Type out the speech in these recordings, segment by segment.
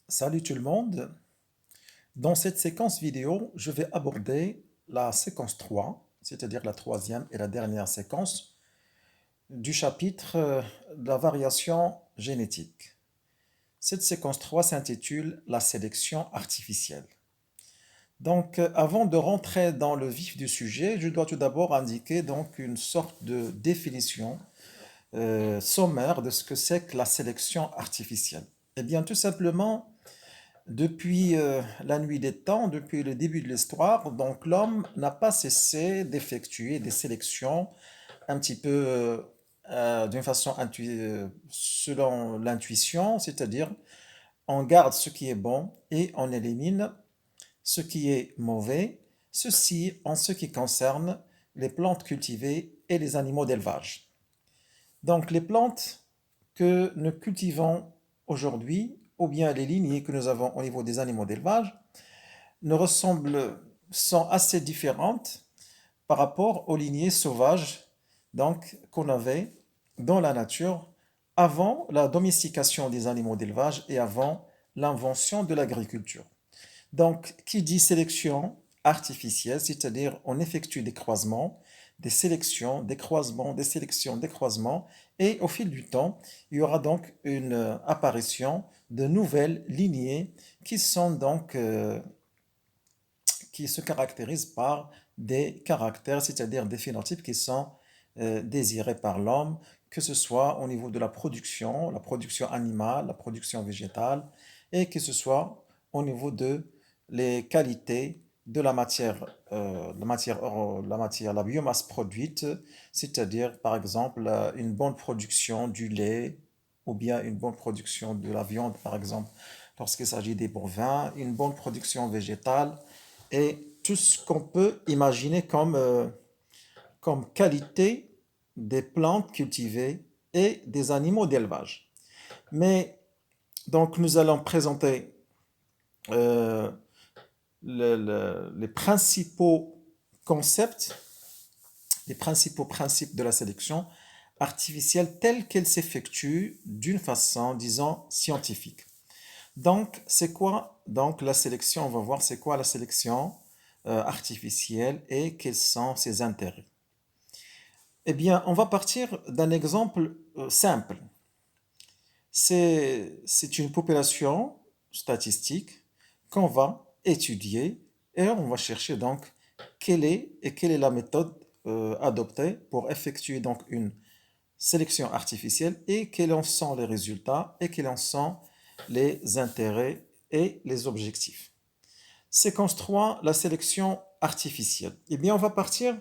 Salut tout le monde. Dans cette séquence vidéo, je vais aborder la séquence 3, c'est-à-dire la troisième et la dernière séquence du chapitre de la variation génétique. Cette séquence 3 s'intitule La sélection artificielle. Donc, avant de rentrer dans le vif du sujet, je dois tout d'abord indiquer donc une sorte de définition sommaire de ce que c'est que la sélection artificielle. Eh bien, tout simplement, depuis la nuit des temps, depuis le début de l'histoire, donc l'homme n'a pas cessé d'effectuer des sélections un petit peu d'une façon selon l'intuition, c'est-à-dire on garde ce qui est bon et on élimine ce qui est mauvais, ceci en ce qui concerne les plantes cultivées et les animaux d'élevage. Donc les plantes que nous cultivons aujourd'hui, ou bien les lignées que nous avons au niveau des animaux d'élevage, ne ressemblent, sont assez différentes par rapport aux lignées sauvages donc qu'on avait dans la nature avant la domestication des animaux d'élevage et avant l'invention de l'agriculture. Donc, qui dit sélection artificielle, c'est-à-dire on effectue des croisements, des sélections, des croisements, des sélections, des croisements, et au fil du temps, il y aura donc une apparition de nouvelles lignées qui sont donc qui se caractérisent par des caractères, c'est-à-dire des phénotypes qui sont désirés par l'homme, que ce soit au niveau de la production animale, la production végétale, et que ce soit au niveau de les qualités de la biomasse produite, c'est-à-dire par exemple une bonne production du lait ou bien une bonne production de la viande, par exemple, lorsqu'il s'agit des bovins, une bonne production végétale et tout ce qu'on peut imaginer comme qualité des plantes cultivées et des animaux d'élevage. Mais donc nous allons présenter euh, les principaux concepts, les principaux principes de la sélection artificielle telle qu'elle s'effectue d'une façon, disons, scientifique. Donc, c'est quoi donc la sélection? On va voir c'est quoi la sélection artificielle et quels sont ses intérêts. Eh bien, on va partir d'un exemple simple. C'est une population statistique qu'on va étudier et on va chercher donc quelle est la méthode adoptée pour effectuer donc une sélection artificielle et quels en sont les résultats et quels en sont les intérêts et les objectifs. Séquence 3, la sélection artificielle. Eh bien, on va partir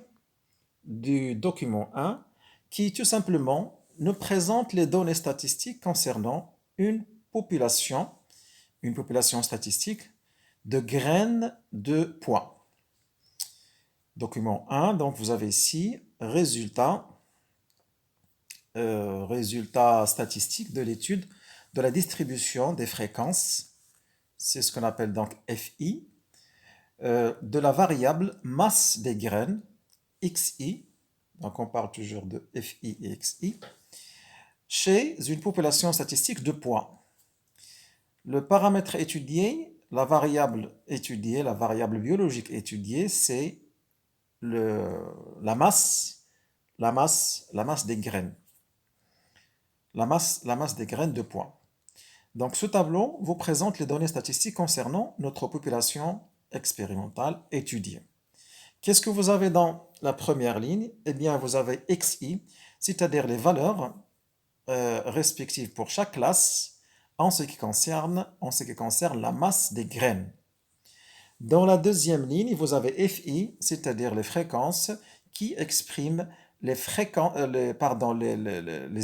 du document 1 qui tout simplement nous présente les données statistiques concernant population, une population statistique de graines de pois. Document 1, donc vous avez ici résultats statistiques de l'étude de la distribution des fréquences, c'est ce qu'on appelle donc FI, de la variable masse des graines, XI, donc on parle toujours de FI et XI, chez une population statistique de poids. Le paramètre étudié, la variable biologique étudiée, c'est la masse, la masse des graines, la masse des graines de poids. Donc ce tableau vous présente les données statistiques concernant notre population expérimentale étudiée. Qu'est-ce que vous avez dans la première ligne? Eh bien, vous avez XI, c'est-à-dire les valeurs respectives pour chaque classe en ce qui concerne la masse des graines. Dans la deuxième ligne, vous avez FI, c'est-à-dire les fréquences qui expriment les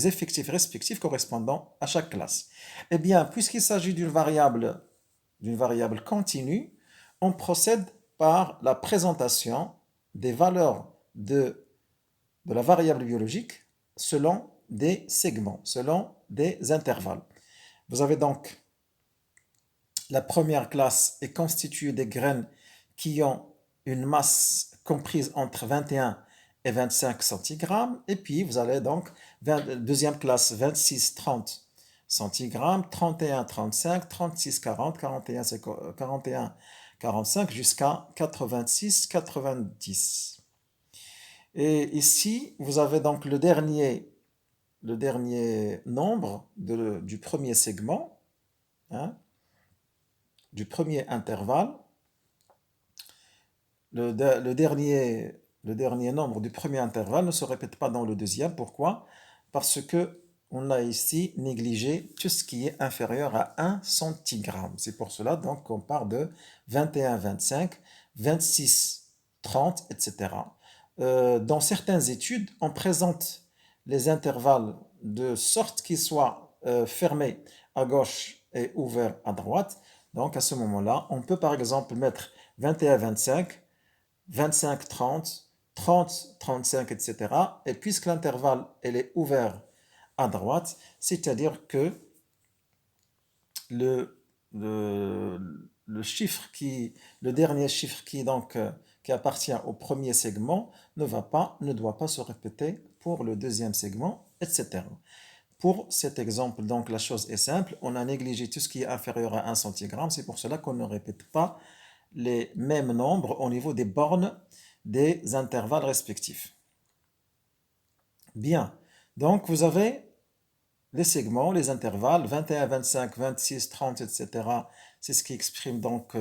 effectifs respectifs correspondant à chaque classe. Eh bien, puisqu'il s'agit d'une variable continue, on procède par la présentation des valeurs de la variable biologique selon des segments, selon des intervalles. Vous avez donc la première classe est constituée des graines qui ont une masse comprise entre 21 et 25 centigrammes. Et puis, vous avez donc deuxième classe 26, 30 centigrammes, 31, 35, 36, 40, 41, 45 jusqu'à 86, 90. Et ici, vous avez donc le dernier nombre du premier segment, hein, du premier intervalle. Le dernier nombre du premier intervalle ne se répète pas dans le deuxième. Pourquoi? Parce que on a ici négligé tout ce qui est inférieur à 1 centigramme. C'est pour cela donc qu'on part de 21, 25, 26, 30, etc. Dans certaines études, on présente les intervalles de sorte qu'ils soient fermés à gauche et ouverts à droite. Donc à ce moment-là, on peut par exemple mettre 21, 25, 25, 30, 30, 35, etc. Et puisque l'intervalle elle est ouvert à droite, c'est-à-dire que le, le, le dernier chiffre qui appartient au premier segment ne doit pas se répéter pour le deuxième segment, etc. Pour cet exemple, donc la chose est simple, on a négligé tout ce qui est inférieur à 1 centigramme, c'est pour cela qu'on ne répète pas les mêmes nombres au niveau des bornes des intervalles respectifs. Bien, donc vous avez les segments, les intervalles, 21, 25, 26, 30, etc. C'est ce qui exprime donc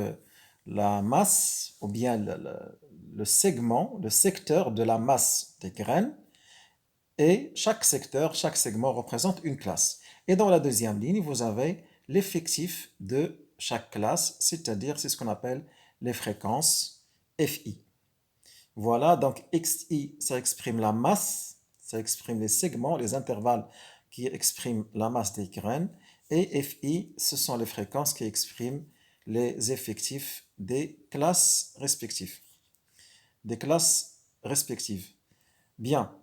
la masse ou bien le segment, le secteur de la masse des graines. Et chaque secteur, chaque segment représente une classe. Et dans la deuxième ligne, vous avez l'effectif de chaque classe, c'est-à-dire c'est ce qu'on appelle les fréquences FI. Voilà, donc XI, ça exprime la masse, ça exprime les segments, les intervalles qui expriment la masse des graines. Et FI, ce sont les fréquences qui expriment les effectifs des classes respectives. Des classes respectives. Bien.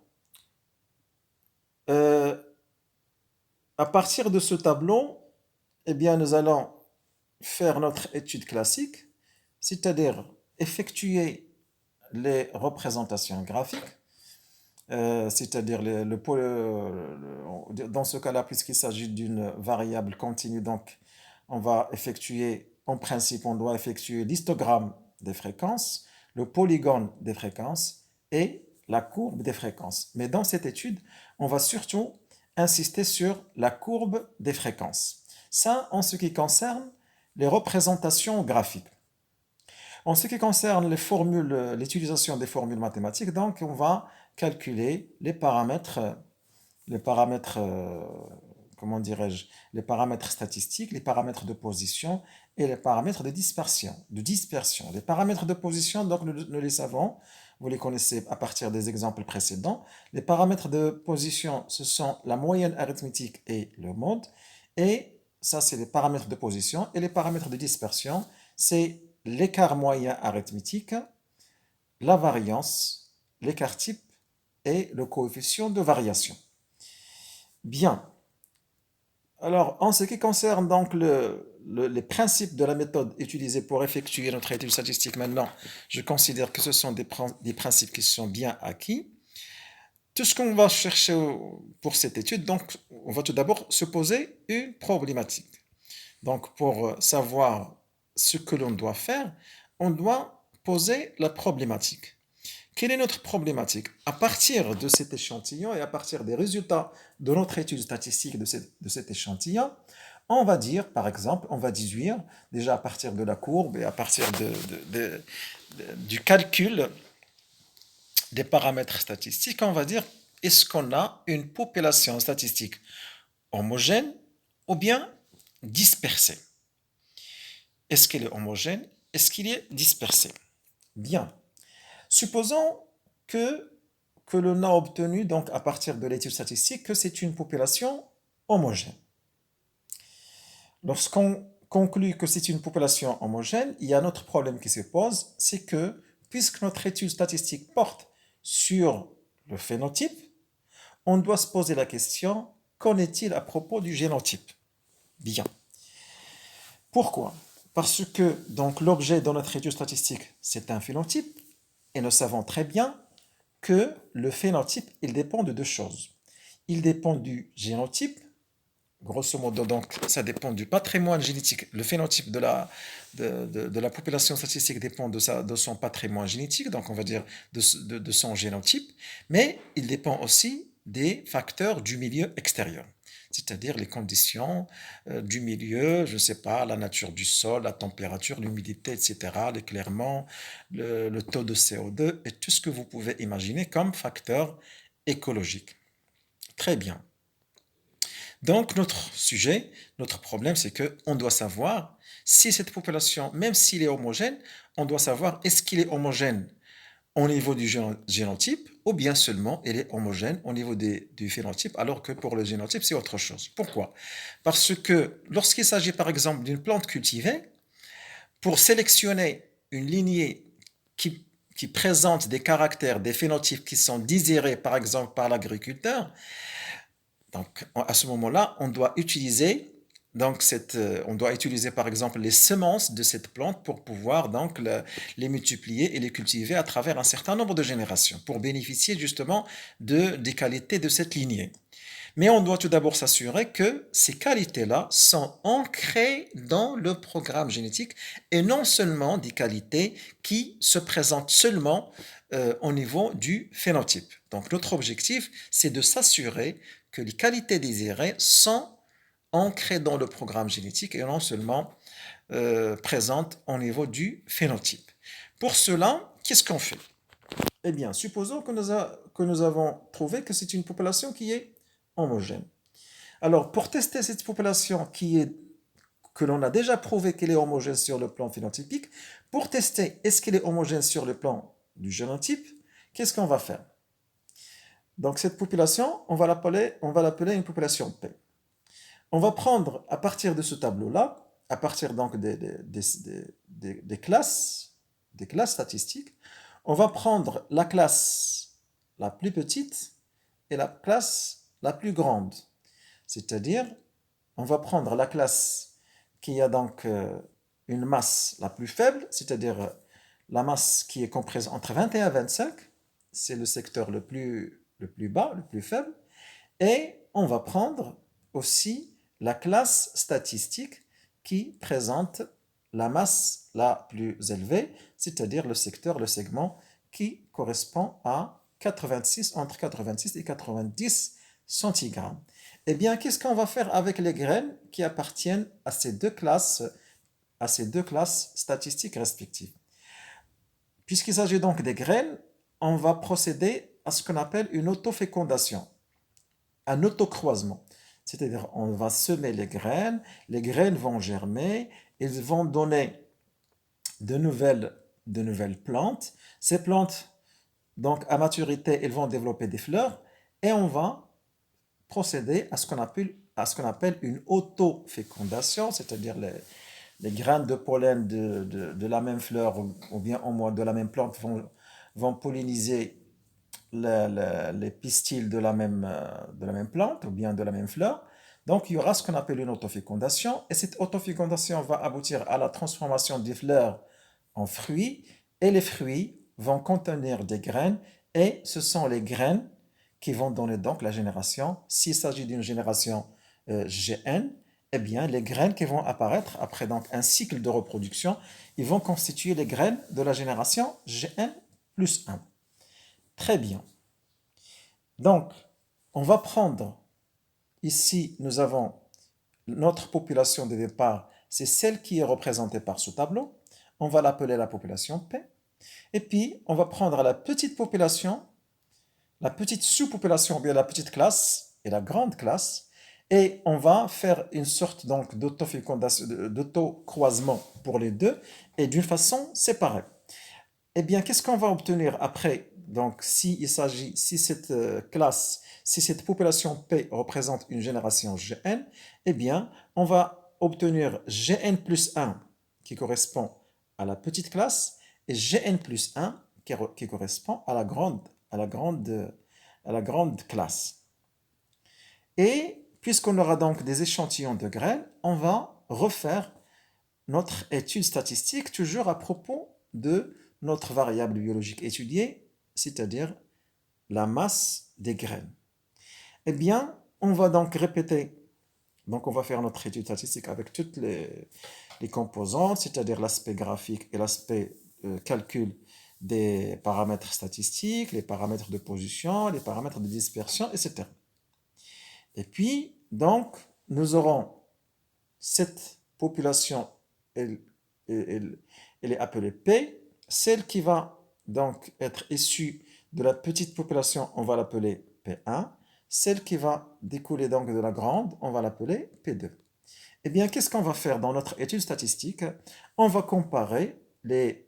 À partir de ce tableau, eh bien, nous allons faire notre étude classique, c'est-à-dire effectuer les représentations graphiques, c'est-à-dire dans ce cas-là, puisqu'il s'agit d'une variable continue, donc on va effectuer, en principe, on doit effectuer l'histogramme des fréquences, le polygone des fréquences et la courbe des fréquences. Mais dans cette étude, on va surtout insister sur la courbe des fréquences. Ça, en ce qui concerne les représentations graphiques. En ce qui concerne l'utilisation des formules mathématiques, donc on va calculer les paramètres, comment dirais-je, les paramètres statistiques, les paramètres de position et les paramètres de dispersion. Les paramètres de position, donc nous les savons, vous les connaissez à partir des exemples précédents. Les paramètres de position, ce sont la moyenne arithmétique et le mode. Et ça, c'est les paramètres de position. Et les paramètres de dispersion, c'est l'écart moyen arithmétique, la variance, l'écart type et le coefficient de variation. Bien. Alors, en ce qui concerne donc les principes de la méthode utilisée pour effectuer notre étude statistique maintenant, je considère que ce sont des principes qui sont bien acquis. Tout ce qu'on va chercher pour cette étude, donc, on va tout d'abord se poser une problématique. Donc, pour savoir ce que l'on doit faire, on doit poser la problématique. Quelle est notre problématique? À partir de cet échantillon et à partir des résultats de notre étude statistique de cet échantillon, on va dire, par exemple, on va déduire, déjà à partir de la courbe et à partir du calcul des paramètres statistiques, on va dire, est-ce qu'on a une population statistique homogène ou bien dispersée? Est-ce qu'il est homogène? Est-ce qu'il est dispersé? Bien. Supposons que l'on a obtenu, donc à partir de l'étude statistique, que c'est une population homogène. Lorsqu'on conclut que c'est une population homogène, il y a un autre problème qui se pose, c'est que puisque notre étude statistique porte sur le phénotype, on doit se poser la question, qu'en est-il à propos du génotype? Bien. Pourquoi? Parce que donc l'objet de notre étude statistique, c'est un phénotype, et nous savons très bien que le phénotype, il dépend de deux choses. Il dépend du génotype Grosso modo, donc, ça dépend du patrimoine génétique. Le phénotype de la population statistique dépend de son patrimoine génétique, donc on va dire de son génotype, mais il dépend aussi des facteurs du milieu extérieur, c'est-à-dire les conditions du milieu, je ne sais pas, la nature du sol, la température, l'humidité, etc., l'éclairement, le taux de CO2 et tout ce que vous pouvez imaginer comme facteur écologique. Très bien. Donc, notre sujet, notre problème, c'est qu'on doit savoir si cette population, même s'il est homogène, on doit savoir est-ce qu'il est homogène au niveau du génotype ou bien seulement il est homogène au niveau du phénotype, alors que pour le génotype, c'est autre chose. Pourquoi? Parce que lorsqu'il s'agit par exemple d'une plante cultivée, pour sélectionner une lignée qui, qui présente des caractères, des phénotypes qui sont désirés par exemple par l'agriculteur, donc, à ce moment-là, on doit utiliser par exemple les semences de cette plante pour pouvoir donc les multiplier et les cultiver à travers un certain nombre de générations pour bénéficier justement des qualités de cette lignée. Mais on doit tout d'abord s'assurer que ces qualités-là sont ancrées dans le programme génétique et non seulement des qualités qui se présentent seulement au niveau du phénotype. Donc notre objectif, c'est de s'assurer que les qualités désirées sont ancrées dans le programme génétique et non seulement présentes au niveau du phénotype. Pour cela, qu'est-ce qu'on fait? Eh bien, supposons que nous avons trouvé que c'est une population qui est homogène. Alors, pour tester cette population que l'on a déjà prouvé qu'elle est homogène sur le plan phénotypique, pour tester est-ce qu'elle est homogène sur le plan du génotype, qu'est-ce qu'on va faire? Donc, cette population, on va l'appeler une population P. On va prendre à partir de ce tableau-là, à partir donc des classes statistiques, on va prendre la classe la plus petite et la classe la plus grande. C'est-à-dire, on va prendre la classe qui a donc une masse la plus faible, c'est-à-dire la masse qui est comprise entre 21 et 25, c'est le secteur le plus bas, le plus faible, et on va prendre aussi la classe statistique qui présente la masse la plus élevée, c'est-à-dire le segment qui correspond à 86, entre 86 et 90 centigramme. Eh bien, qu'est-ce qu'on va faire avec les graines qui appartiennent à ces deux classes statistiques respectives? Puisqu'il s'agit donc des graines, on va procéder à ce qu'on appelle une autofécondation, un autocroisement. C'est-à-dire, on va semer les graines vont germer, elles vont donner de nouvelles plantes. Ces plantes, donc à maturité, elles vont développer des fleurs et on va procéder à ce qu'on appelle une autofécondation, c'est-à-dire les graines de pollen de la même fleur ou bien au moins de la même plante vont polliniser les pistils de la même plante ou bien de la même fleur. Donc, il y aura ce qu'on appelle une autofécondation et cette autofécondation va aboutir à la transformation des fleurs en fruits et les fruits vont contenir des graines et ce sont les graines qui vont donner donc la génération. S'il s'agit d'une génération GN, eh bien, les graines qui vont apparaître après donc un cycle de reproduction, ils vont constituer les graines de la génération GN plus 1. Très bien. Donc, on va prendre, ici, nous avons notre population de départ, c'est celle qui est représentée par ce tableau. On va l'appeler la population P. Et puis, on va prendre la petite population, la petite sous-population, ou bien la petite classe et la grande classe, et on va faire une sorte donc d'autocroisement pour les deux, et d'une façon séparée. Eh bien, qu'est-ce qu'on va obtenir après? Donc, si cette classe, si cette population P représente une génération Gn, eh bien, on va obtenir Gn plus 1 qui correspond à la petite classe et Gn plus 1 qui correspond à la grande classe. Et puisqu'on aura donc des échantillons de graines, on va refaire notre étude statistique toujours à propos de notre variable biologique étudiée, c'est-à-dire la masse des graines. Eh bien, on va donc répéter Donc, on va faire notre étude statistique avec toutes les composantes, c'est-à-dire l'aspect graphique et l'aspect calcul des paramètres statistiques, les paramètres de position, les paramètres de dispersion, etc. Et puis, donc, nous aurons cette population, elle, elle- elle est appelée P. Celle qui va donc être issue de la petite population, on va l'appeler P1. Celle qui va découler donc de la grande, on va l'appeler P2. Eh bien, qu'est-ce qu'on va faire dans notre étude statistique? On va comparer les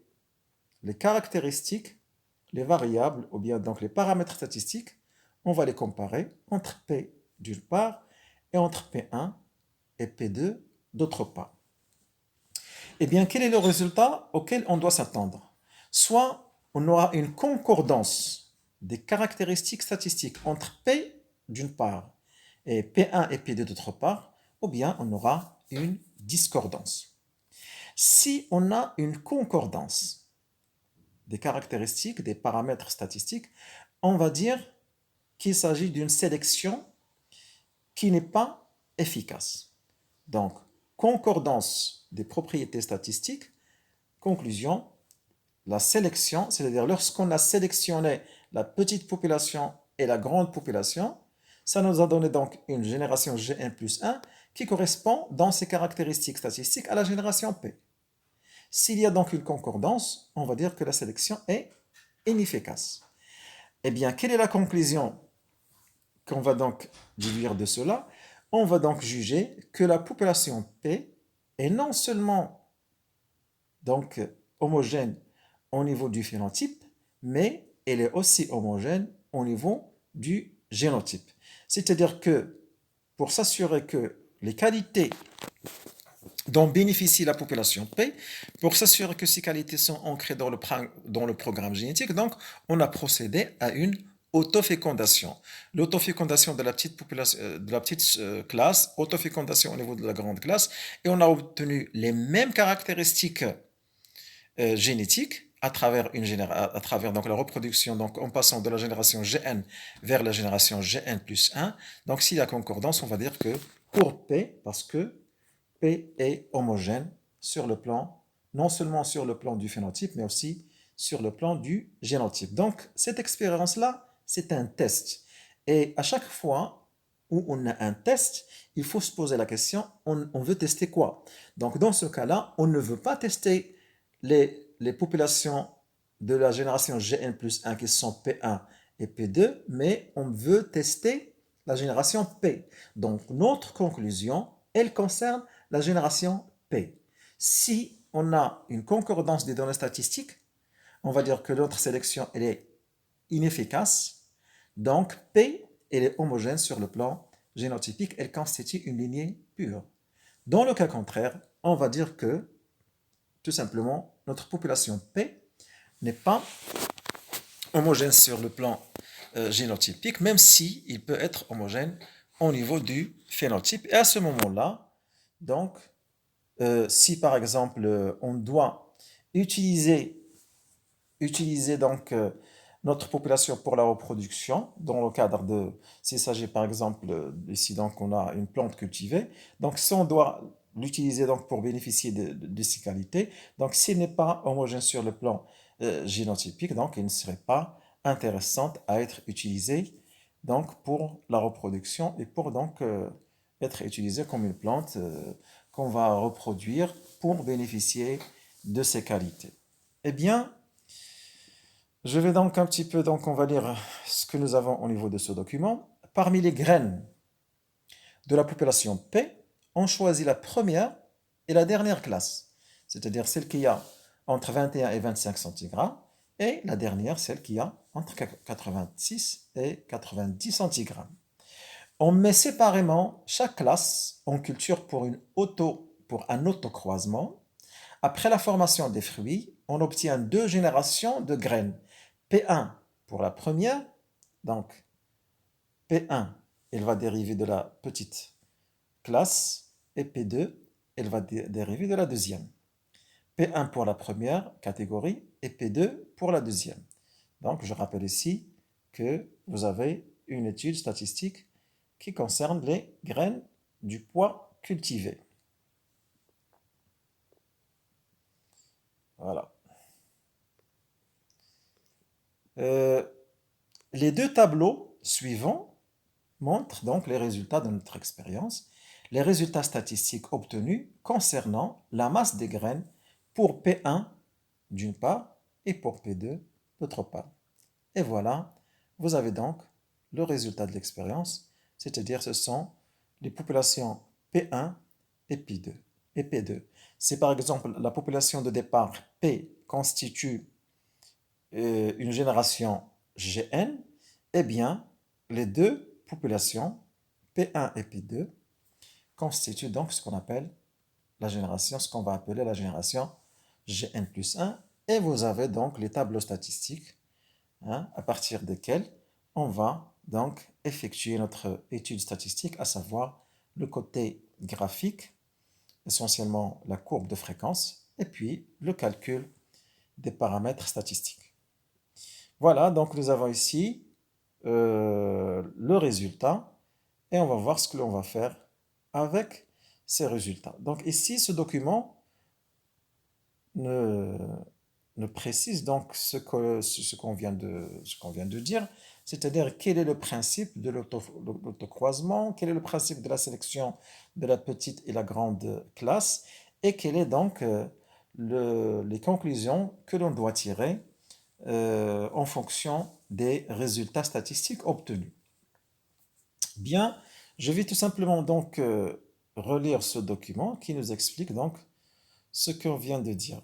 caractéristiques, les variables, ou bien donc les paramètres statistiques, on va les comparer entre P d'une part et entre P1 et P2 d'autre part. Eh bien, quel est le résultat auquel on doit s'attendre? Soit on aura une concordance des caractéristiques statistiques entre P d'une part et P1 et P2 d'autre part, ou bien on aura une discordance. Si on a une concordance des caractéristiques, des paramètres statistiques, on va dire qu'il s'agit d'une sélection qui n'est pas efficace. Donc, concordance des propriétés statistiques, conclusion, la sélection, c'est-à-dire lorsqu'on a sélectionné la petite population et la grande population, ça nous a donné donc une génération Gn plus 1 qui correspond dans ses caractéristiques statistiques à la génération P. S'il y a donc une concordance, on va dire que la sélection est inefficace. Eh bien, quelle est la conclusion qu'on va donc déduire de cela? On va donc juger que la population P est non seulement donc homogène au niveau du phénotype, mais elle est aussi homogène au niveau du génotype. C'est-à-dire que pour s'assurer que les qualités dont bénéficie la population P, pour s'assurer que ces qualités sont ancrées dans le programme génétique, donc on a procédé à une autofécondation. L'autofécondation de la petite population, de la petite classe, autofécondation au niveau de la grande classe, et on a obtenu les mêmes caractéristiques génétique à travers donc la reproduction, donc en passant de la génération Gn vers la génération Gn plus 1. Donc s'il y a concordance, on va dire que pour P, parce que P est homogène sur le plan, non seulement sur le plan du phénotype, mais aussi sur le plan du génotype. Donc cette expérience-là, c'est un test. Et à chaque fois où on a un test, il faut se poser la question, on veut tester quoi? Donc dans ce cas-là, on ne veut pas tester les populations de la génération Gn plus 1 qui sont P1 et P2, mais on veut tester la génération P. Donc notre conclusion, elle concerne la génération P. Si on a une concordance des données statistiques, on va dire que notre sélection elle est inefficace. Donc P elle est homogène sur le plan génotypique, elle constitue une lignée pure. Dans le cas contraire, on va dire que tout simplement notre population P n'est pas homogène sur le plan génotypique, même si il peut être homogène au niveau du phénotype. Et à ce moment-là, donc, si par exemple on doit utiliser, utiliser donc notre population pour la reproduction, dans le cadre de, s'il s'agit par exemple, ici donc on a une plante cultivée, donc si on doit l'utiliser donc pour bénéficier de ses qualités, donc s'il n'est pas homogène sur le plan génotypique, donc il ne serait pas intéressante à être utilisé donc pour la reproduction et pour donc être utilisé comme une plante qu'on va reproduire pour bénéficier de ses qualités. Eh bien, je vais donc un petit peu, donc on va lire ce que nous avons au niveau de ce document. Parmi les graines de la population P, on choisit la première et la dernière classe, c'est-à-dire celle qui a entre 21 et 25 cm, et la dernière, celle qui a entre 86 et 90 cm. On met séparément chaque classe en culture pour un autocroisement. Après la formation des fruits, on obtient deux générations de graines. P1 pour la première, donc P1, elle va dériver de la petite classe, et P2, elle va dériver de la deuxième. P1 pour la première catégorie et P2 pour la deuxième. Donc je rappelle ici que vous avez une étude statistique qui concerne les graines du pois cultivé. Voilà. Euh, les deux tableaux suivants montrent donc les résultats de notre expérience, les résultats statistiques obtenus concernant la masse des graines pour P1 d'une part et pour P2 d'autre part. Et voilà, vous avez donc le résultat de l'expérience, c'est-à-dire ce sont les populations P1 et P2. Et P2. Si par exemple la population de départ P constitue une génération Gn, eh bien les deux populations P1 et P2 constituent donc ce qu'on appelle la génération, ce qu'on va appeler la génération Gn plus 1. Et vous avez donc les tableaux statistiques à partir desquels on va donc effectuer notre étude statistique, à savoir le côté graphique, essentiellement la courbe de fréquence, et puis le calcul des paramètres statistiques. Voilà, donc nous avons ici le résultat, et on va voir ce que l'on va faire avec ces résultats. Donc ici, ce document ne, ne précise donc ce qu'on vient de dire, c'est-à-dire quel est le principe de l'autocroisement, quel est le principe de la sélection de la petite et la grande classe, et quelles sont donc les conclusions que l'on doit tirer en fonction des résultats statistiques obtenus. Bien, je vais tout simplement donc relire ce document qui nous explique donc ce qu'on vient de dire.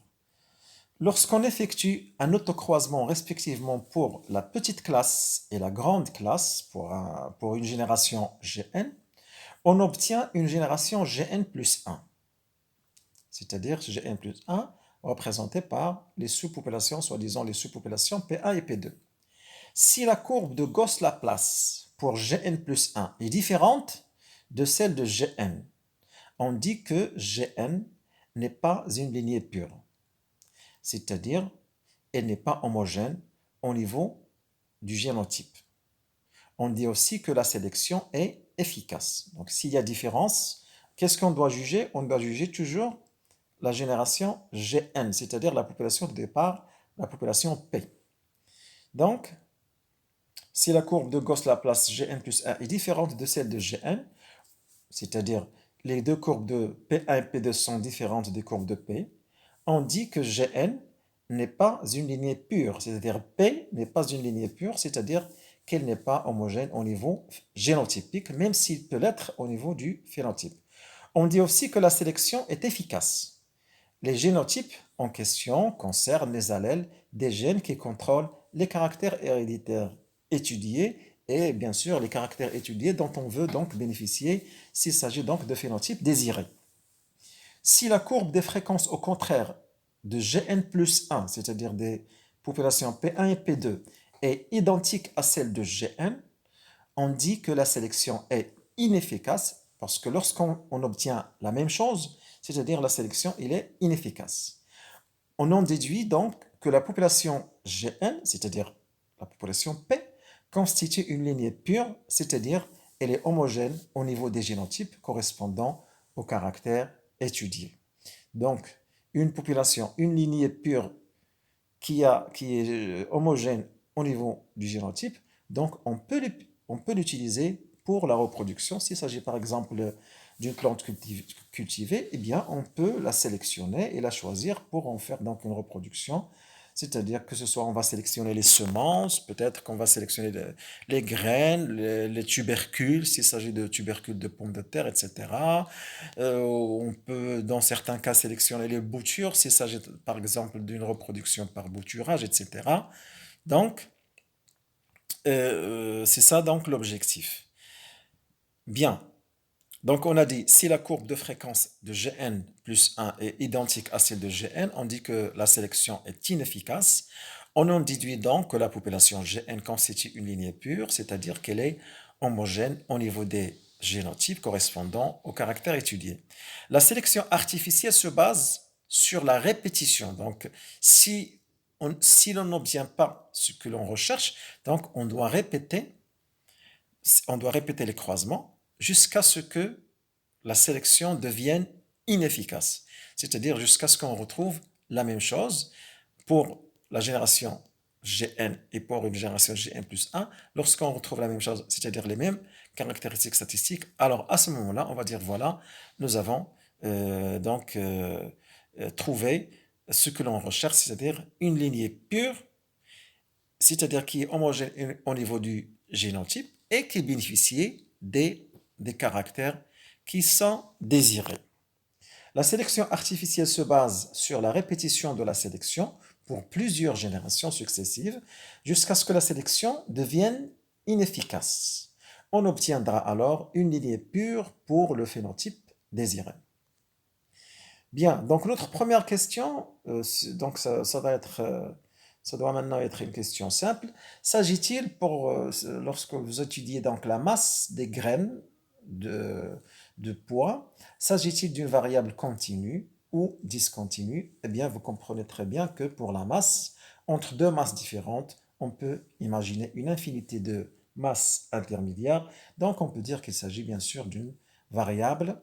Lorsqu'on effectue un autocroisement respectivement pour la petite classe et la grande classe pour une génération Gn, on obtient une génération Gn plus 1, c'est-à-dire Gn plus 1 représenté par les sous-populations, soi-disant les sous-populations P1 et P2. Si la courbe de Gauss-Laplace pour Gn plus 1 est différente de celle de Gn, on dit que Gn n'est pas une lignée pure, c'est-à-dire elle n'est pas homogène au niveau du génotype. On dit aussi que la sélection est efficace. Donc s'il y a différence, qu'est-ce qu'on doit juger? On doit juger toujours la génération Gn, c'est-à-dire la population de départ, la population P. Donc, si la courbe de Gauss-Laplace Gn plus 1 est différente de celle de Gn, c'est-à-dire les deux courbes de P1 et P2 sont différentes des courbes de P, on dit que Gn n'est pas une lignée pure, c'est-à-dire P n'est pas une lignée pure, c'est-à-dire qu'elle n'est pas homogène au niveau génotypique, même s'il peut l'être au niveau du phénotype. On dit aussi que la sélection est efficace. Les génotypes en question concernent les allèles des gènes qui contrôlent les caractères héréditaires étudiés et bien sûr les caractères étudiés dont on veut donc bénéficier s'il s'agit donc de phénotypes désirés. Si la courbe des fréquences au contraire de Gn plus 1, c'est-à-dire des populations P1 et P2, est identique à celle de Gn, on dit que la sélection est inefficace parce que lorsqu'on obtient la même chose, c'est-à-dire la sélection, il est inefficace. On en déduit donc que la population Gn, c'est-à-dire la population P, constitue une lignée pure, c'est-à-dire elle est homogène au niveau des génotypes correspondant au caractère étudié. Donc, une population, une lignée pure qui est homogène au niveau du génotype, donc on peut l'utiliser pour la reproduction. S'il s'agit par exemple d'une plante cultivée, eh bien on peut la sélectionner et la choisir pour en faire donc une reproduction. C'est-à-dire que ce soit on va sélectionner les semences, peut-être qu'on va sélectionner les graines, les tubercules, s'il s'agit de tubercules de pommes de terre, etc. On peut dans certains cas sélectionner les boutures, s'il s'agit par exemple d'une reproduction par bouturage, etc. Donc, c'est ça donc l'objectif. Bien. Donc on a dit, si la courbe de fréquence de Gn plus 1 est identique à celle de Gn, on dit que la sélection est inefficace. On en déduit donc que la population Gn constitue une lignée pure, c'est-à-dire qu'elle est homogène au niveau des génotypes correspondant au caractère étudié. La sélection artificielle se base sur la répétition. Donc si l'on n'obtient pas ce que l'on recherche, donc on doit répéter les croisements jusqu'à ce que la sélection devienne inefficace. C'est-à-dire jusqu'à ce qu'on retrouve la même chose pour la génération Gn et pour une génération Gn plus 1. Lorsqu'on retrouve la même chose, c'est-à-dire les mêmes caractéristiques statistiques, alors à ce moment-là, on va dire voilà, nous avons trouvé ce que l'on recherche, c'est-à-dire une lignée pure, c'est-à-dire qui est homogène au niveau du génotype et qui bénéficie des caractères qui sont désirés. La sélection artificielle se base sur la répétition de la sélection pour plusieurs générations successives jusqu'à ce que la sélection devienne inefficace. On obtiendra alors une lignée pure pour le phénotype désiré. Bien, donc notre première question, donc ça doit maintenant être une question simple. S'agit-il lorsque vous étudiez donc la masse des graines de, de poids, s'agit-il d'une variable continue ou discontinue? Eh bien, vous comprenez très bien que pour la masse, entre deux masses différentes, on peut imaginer une infinité de masses intermédiaires. Donc, on peut dire qu'il s'agit bien sûr d'une variable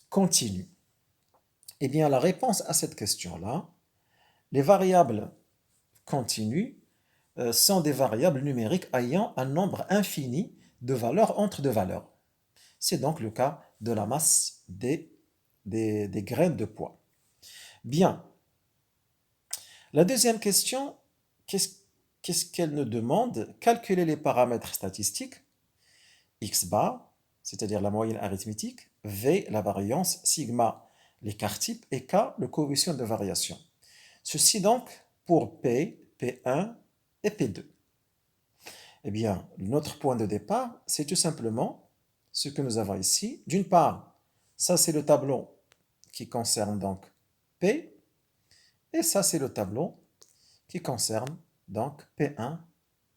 continue. Eh bien, la réponse à cette question-là, les variables continues sont des variables numériques ayant un nombre infini de valeurs entre deux valeurs. C'est donc le cas de la masse des graines de poids. Bien. La deuxième question, qu'est-ce qu'elle nous demande? Calculer les paramètres statistiques, x bar, c'est-à-dire la moyenne arithmétique, v, la variance, sigma, l'écart type, et k, le coefficient de variation. Ceci donc pour P, P1 et P2. Eh bien, notre point de départ, c'est tout simplement ce que nous avons ici. D'une part, ça c'est le tableau qui concerne donc P, et ça c'est le tableau qui concerne donc P1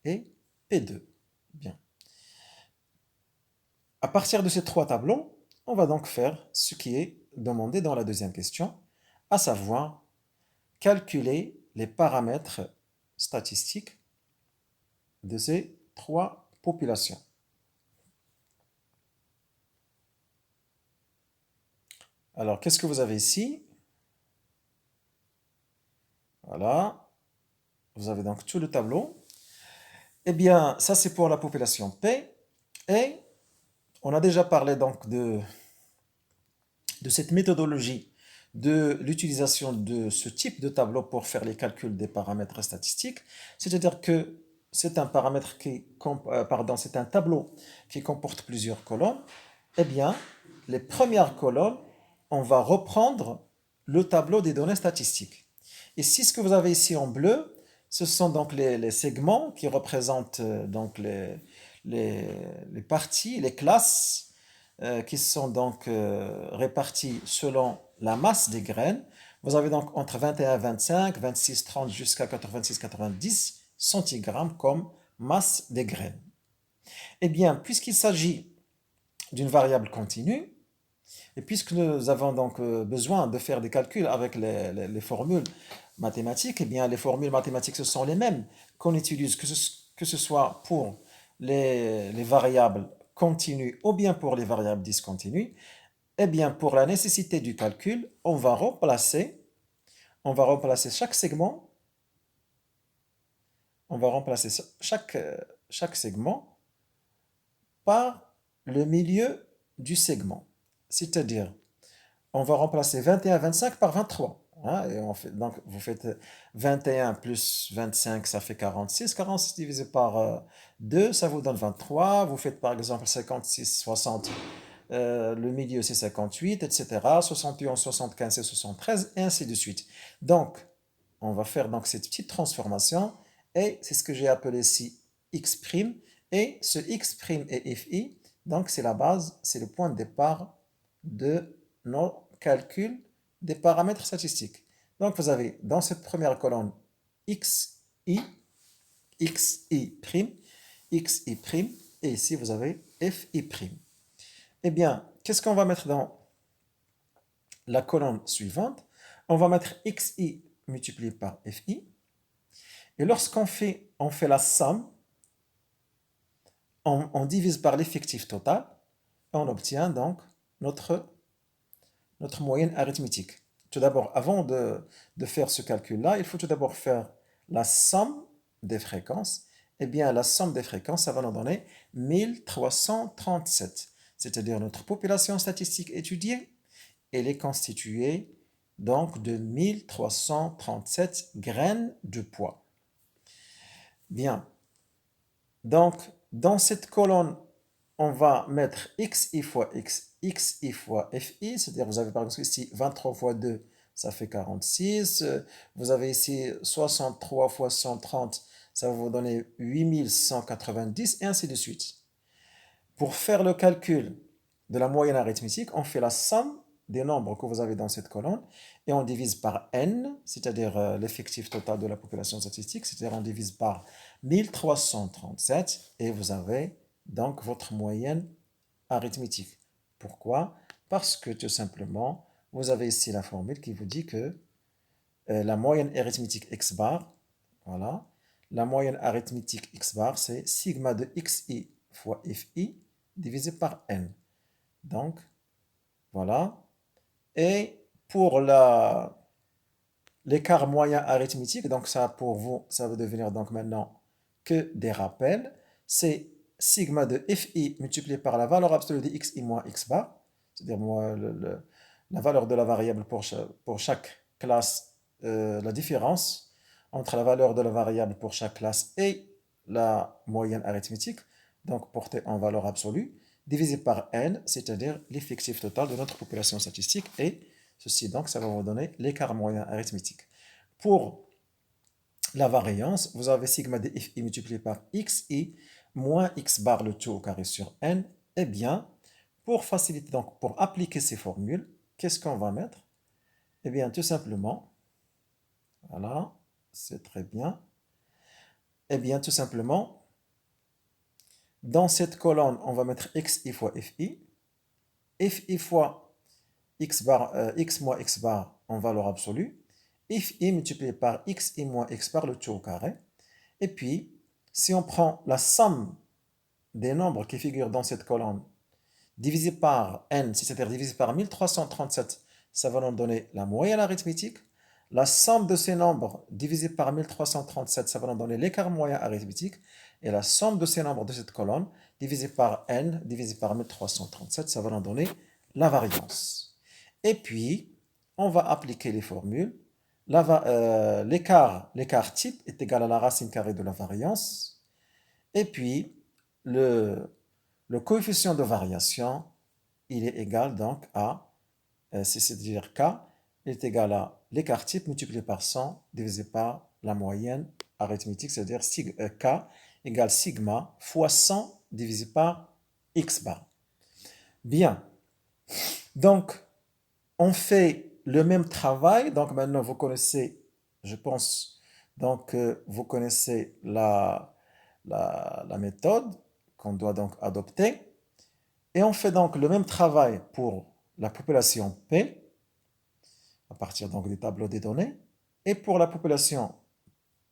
et P2. Bien. À partir de ces trois tableaux, on va donc faire ce qui est demandé dans la deuxième question, à savoir calculer les paramètres statistiques de ces trois populations. Alors, qu'est-ce que vous avez ici? Voilà. Vous avez donc tout le tableau. Eh bien, ça c'est pour la population P. Et on a déjà parlé donc de cette méthodologie de l'utilisation de ce type de tableau pour faire les calculs des paramètres statistiques. C'est-à-dire que c'est un c'est un tableau qui comporte plusieurs colonnes. Eh bien, les premières colonnes, on va reprendre le tableau des données statistiques. Ici, ce que vous avez ici en bleu, ce sont donc les segments qui représentent donc les parties, les classes qui sont donc réparties selon la masse des graines. Vous avez donc entre 21, 25, 26, 30 jusqu'à 86, 90 centigrammes comme masse des graines. Eh bien, puisqu'il s'agit d'une variable continue, et puisque nous avons donc besoin de faire des calculs avec les formules mathématiques, eh bien les formules mathématiques ce sont les mêmes qu'on utilise que ce soit pour les variables continues ou bien pour les variables discontinues. Eh bien pour la nécessité du calcul, on va remplacer chaque segment, on va remplacer chaque segment par le milieu du segment. C'est-à-dire, on va remplacer 21, 25 par 23. Hein, et donc, vous faites 21 plus 25, ça fait 46. 46 divisé par 2, ça vous donne 23. Vous faites par exemple 56, 60. Le milieu, c'est 58, etc. 71, 75, c'est 73, et ainsi de suite. Donc, on va faire donc cette petite transformation, et c'est ce que j'ai appelé ici x', et ce x' et fi, donc c'est la base, c'est le point de départ de nos calculs des paramètres statistiques. Donc vous avez dans cette première colonne xi, xi', xi', et ici vous avez fi'. Eh bien, qu'est-ce qu'on va mettre dans la colonne suivante? On va mettre xi multiplié par fi, et lorsqu'on on fait la somme, on divise par l'effectif total, et on obtient donc notre, notre moyenne arithmétique. Tout d'abord, avant de faire ce calcul-là, il faut tout d'abord faire la somme des fréquences. Eh bien, la somme des fréquences, ça va nous donner 1337. C'est-à-dire notre population statistique étudiée, elle est constituée donc de 1337 graines de poids. Bien. Donc, dans cette colonne, on va mettre xi fois x, xi fois fi, c'est-à-dire vous avez par exemple ici 23 fois 2, ça fait 46. Vous avez ici 63 fois 130, ça va vous donner 8190, et ainsi de suite. Pour faire le calcul de la moyenne arithmétique, on fait la somme des nombres que vous avez dans cette colonne et on divise par n, c'est-à-dire l'effectif total de la population statistique, c'est-à-dire on divise par 1337 et vous avez donc votre moyenne arithmétique. Pourquoi? Parce que tout simplement, vous avez ici la formule qui vous dit que la moyenne arithmétique x bar, voilà, la moyenne arithmétique x bar, c'est sigma de xi fois fi divisé par n. Donc, voilà. Et pour l'écart moyen arithmétique, donc ça pour vous, ça va devenir donc maintenant que des rappels. C'est sigma de fi multiplié par la valeur absolue de xi moins x bar, c'est-à-dire la valeur de la variable pour chaque classe, la différence entre la valeur de la variable pour chaque classe et la moyenne arithmétique, donc portée en valeur absolue, divisé par n, c'est-à-dire l'effectif total de notre population statistique, et ceci donc, ça va vous donner l'écart moyen arithmétique. Pour la variance, vous avez sigma de fi multiplié par xi moins x bar le tout au carré sur n. Eh bien, pour faciliter, donc pour appliquer ces formules, qu'est-ce qu'on va mettre? Eh bien, tout simplement, voilà, c'est très bien. Eh bien, tout simplement, dans cette colonne, on va mettre xi fois fi. Fi fois x bar, x moins x bar en valeur absolue. Fi multiplié par xi moins x par le tout au carré. Et puis, si on prend la somme des nombres qui figurent dans cette colonne, divisé par n, c'est-à-dire divisé par 1337, ça va nous donner la moyenne arithmétique. La somme de ces nombres divisé par 1337, ça va nous donner l'écart moyen arithmétique. Et la somme de ces nombres de cette colonne divisé par n, divisé par 1337, ça va nous donner la variance. Et puis, on va appliquer les formules. L'écart type est égal à la racine carrée de la variance. Et puis, le coefficient de variation, il est égal donc à, c'est-à-dire K, il est égal à l'écart type multiplié par 100 divisé par la moyenne arithmétique, c'est-à-dire K égale sigma fois 100 divisé par x bar. Bien, donc on fait le même travail, donc maintenant vous connaissez, je pense, donc vous connaissez la méthode qu'on doit donc adopter. Et on fait donc le même travail pour la population P, à partir donc des tableaux des données, et pour la population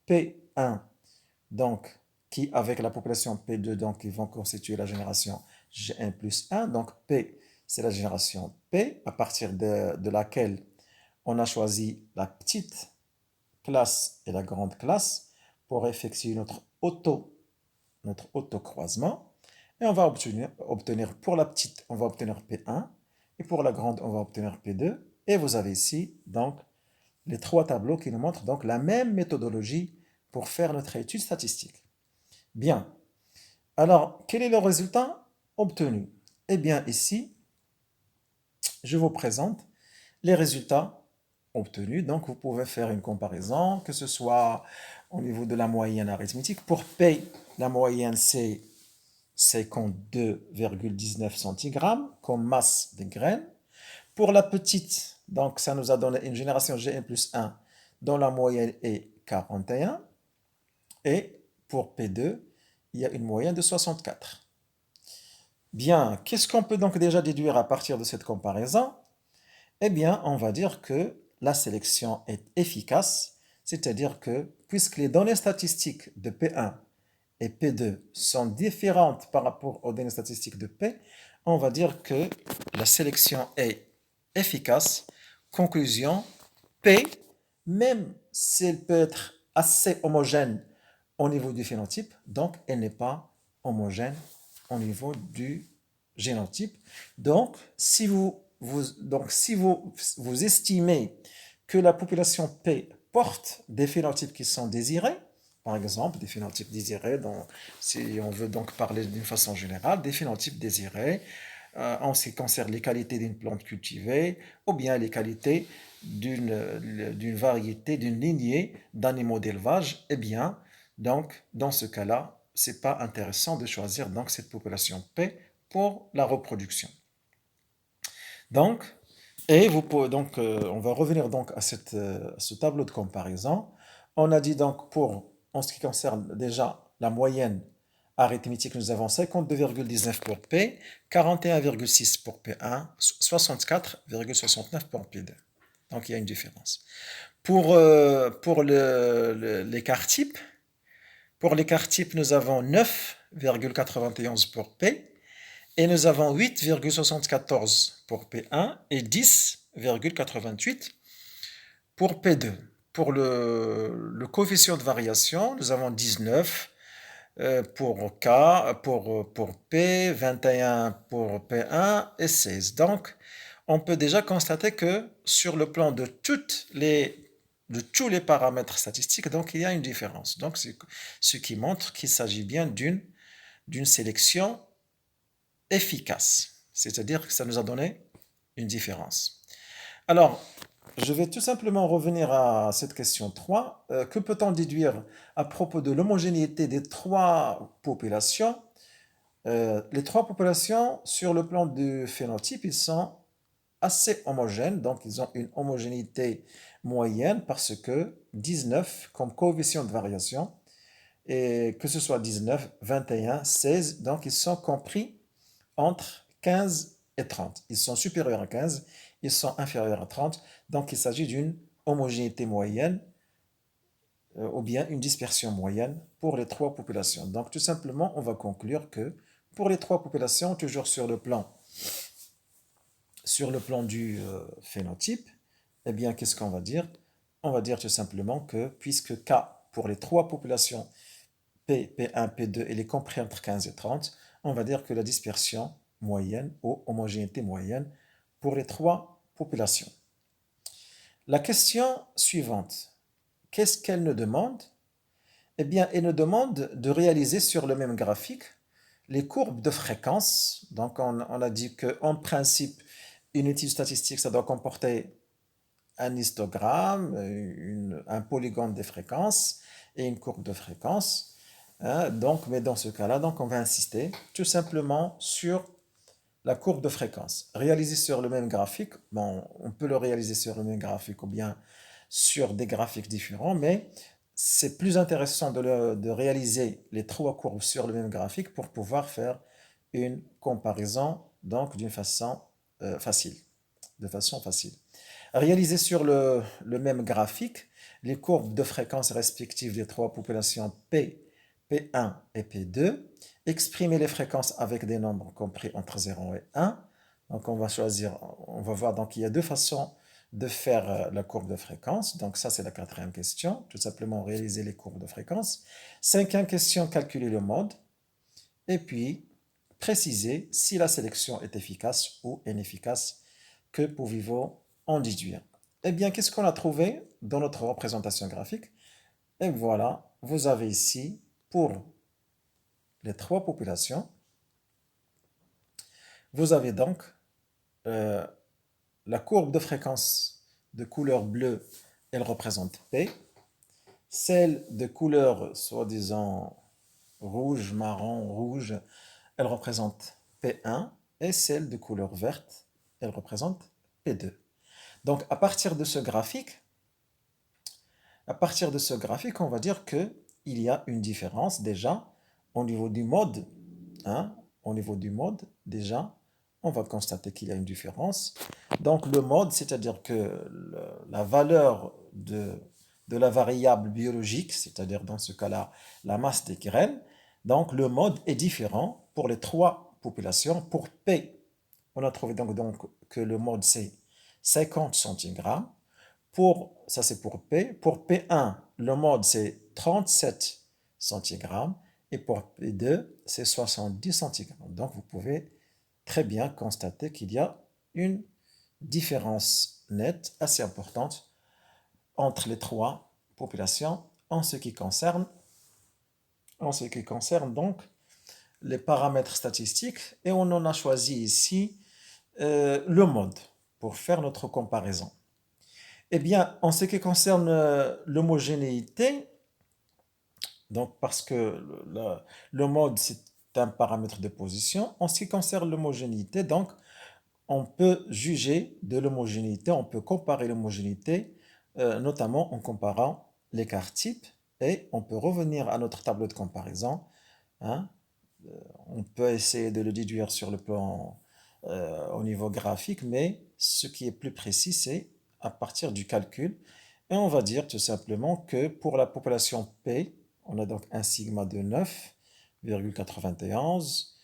P1, donc qui avec la population P2, donc ils vont constituer la génération G1 plus 1, donc P, c'est la génération P, à partir de laquelle on a choisi la petite classe et la grande classe pour effectuer notre autocroisement. Et on va obtenir pour la petite, on va obtenir P1, et pour la grande, on va obtenir P2. Et vous avez ici donc les trois tableaux qui nous montrent donc la même méthodologie pour faire notre étude statistique. Bien. Alors, quel est le résultat obtenu? Eh bien, ici, je vous présente les résultats obtenus. Donc, vous pouvez faire une comparaison, que ce soit au niveau de la moyenne arithmétique. Pour P, la moyenne, c'est 52,19 centigrammes comme masse des graines. Pour la petite, donc ça nous a donné une génération G1 plus 1 dont la moyenne est 41. Et pour P2, il y a une moyenne de 64. Bien, qu'est-ce qu'on peut donc déjà déduire à partir de cette comparaison? Eh bien, on va dire que la sélection est efficace, c'est-à-dire que puisque les données statistiques de P1 et P2 sont différentes par rapport aux données statistiques de P, on va dire que la sélection est efficace. Conclusion, P, même si elle peut être assez homogène au niveau du phénotype, donc elle n'est pas homogène au niveau du génotype. Donc, si vous estimez que la population P porte des phénotypes qui sont désirés, par exemple, des phénotypes désirés, si on veut donc parler d'une façon générale, des phénotypes désirés en ce qui concerne les qualités d'une plante cultivée ou bien les qualités d'une variété, d'une lignée d'animaux d'élevage, eh bien, donc, dans ce cas-là, c'est pas intéressant de choisir donc cette population P pour la reproduction. Donc, on va revenir donc à ce tableau de comparaison. On a dit donc en ce qui concerne déjà la moyenne arithmétique, nous avons 52,19 pour P, 41,6 pour P1, 64,69 pour P2. Donc il y a une différence. Pour l'écart type, nous avons 9,91 pour P, et nous avons 8,74 pour P1 et 10,88 pour P2. Pour le coefficient de variation, nous avons 19 pour P, 21 pour P1 et 16. Donc, on peut déjà constater que sur le plan de tous les paramètres statistiques, donc il y a une différence. Donc, c'est ce qui montre qu'il s'agit bien d'une sélection efficace, c'est-à-dire que ça nous a donné une différence. Alors, je vais tout simplement revenir à cette question 3. Que peut-on déduire à propos de l'homogénéité des trois populations? Les trois populations, sur le plan du phénotype, ils sont assez homogènes, donc ils ont une homogénéité moyenne parce que 19 comme coefficient de variation, et que ce soit 19, 21, 16, donc ils sont compris entre 15 et 30. Ils sont supérieurs à 15, ils sont inférieurs à 30, donc il s'agit d'une homogénéité moyenne ou bien une dispersion moyenne pour les trois populations. Donc tout simplement, on va conclure que pour les trois populations, toujours sur le plan du phénotype, eh bien, qu'est-ce qu'on va dire? On va dire tout simplement que puisque K, pour les trois populations, P, P1, P2, elle est comprise entre 15 et 30, on va dire que la dispersion moyenne ou homogénéité moyenne pour les trois populations. La question suivante, qu'est-ce qu'elle nous demande? Eh bien, elle nous demande de réaliser sur le même graphique les courbes de fréquence. Donc, on a dit qu'en principe, une étude statistique, ça doit comporter un histogramme, un polygone des fréquences et une courbe de fréquence. Hein, mais dans ce cas-là, donc on va insister tout simplement sur la courbe de fréquence. Réalisée sur le même graphique, bon, on peut le réaliser sur le même graphique ou bien sur des graphiques différents, mais c'est plus intéressant de réaliser les trois courbes sur le même graphique pour pouvoir faire une comparaison donc d'une façon facile, de façon facile. Réaliser sur le même graphique les courbes de fréquence respectives des trois populations P, P1 et P2, exprimer les fréquences avec des nombres compris entre 0 et 1. Donc on va voir, donc il y a deux façons de faire la courbe de fréquence. Donc ça c'est la quatrième question, tout simplement réaliser les courbes de fréquence. Cinquième question, calculer le mode. Et puis préciser si la sélection est efficace ou inefficace. Que pouvez-vous en déduire? Eh bien, qu'est-ce qu'on a trouvé dans notre représentation graphique? Et voilà, vous avez ici, pour les trois populations, vous avez donc la courbe de fréquence de couleur bleue, elle représente P. Celle de couleur, soi-disant, rouge, marron, rouge, elle représente P1. Et celle de couleur verte, elle représente P2. Donc, à partir de ce graphique, on va dire qu'il y a une différence déjà au niveau du mode. Hein, au niveau du mode, déjà, on va constater qu'il y a une différence. Donc, le mode, c'est-à-dire que la valeur de la variable biologique, c'est-à-dire dans ce cas-là, la masse des graines, donc le mode est différent pour les trois populations. Pour P, On a trouvé donc que le mode c'est 50 centigrammes. Ça c'est pour P. Pour P1, le mode c'est 37 centigrammes. Et pour P2, c'est 70 centigrammes. Donc vous pouvez très bien constater qu'il y a une différence nette assez importante entre les trois populations en ce qui concerne donc les paramètres statistiques. Et on en a choisi ici le mode pour faire notre comparaison. Eh bien, en ce qui concerne l'homogénéité, donc parce que le mode c'est un paramètre de position, en ce qui concerne l'homogénéité, donc on peut juger de l'homogénéité, on peut comparer l'homogénéité, notamment en comparant l'écart type, et on peut revenir à notre tableau de comparaison, hein. On peut essayer de le déduire sur le plan au niveau graphique, mais ce qui est plus précis, c'est à partir du calcul. Et on va dire tout simplement que pour la population P, on a donc un sigma de 9,91.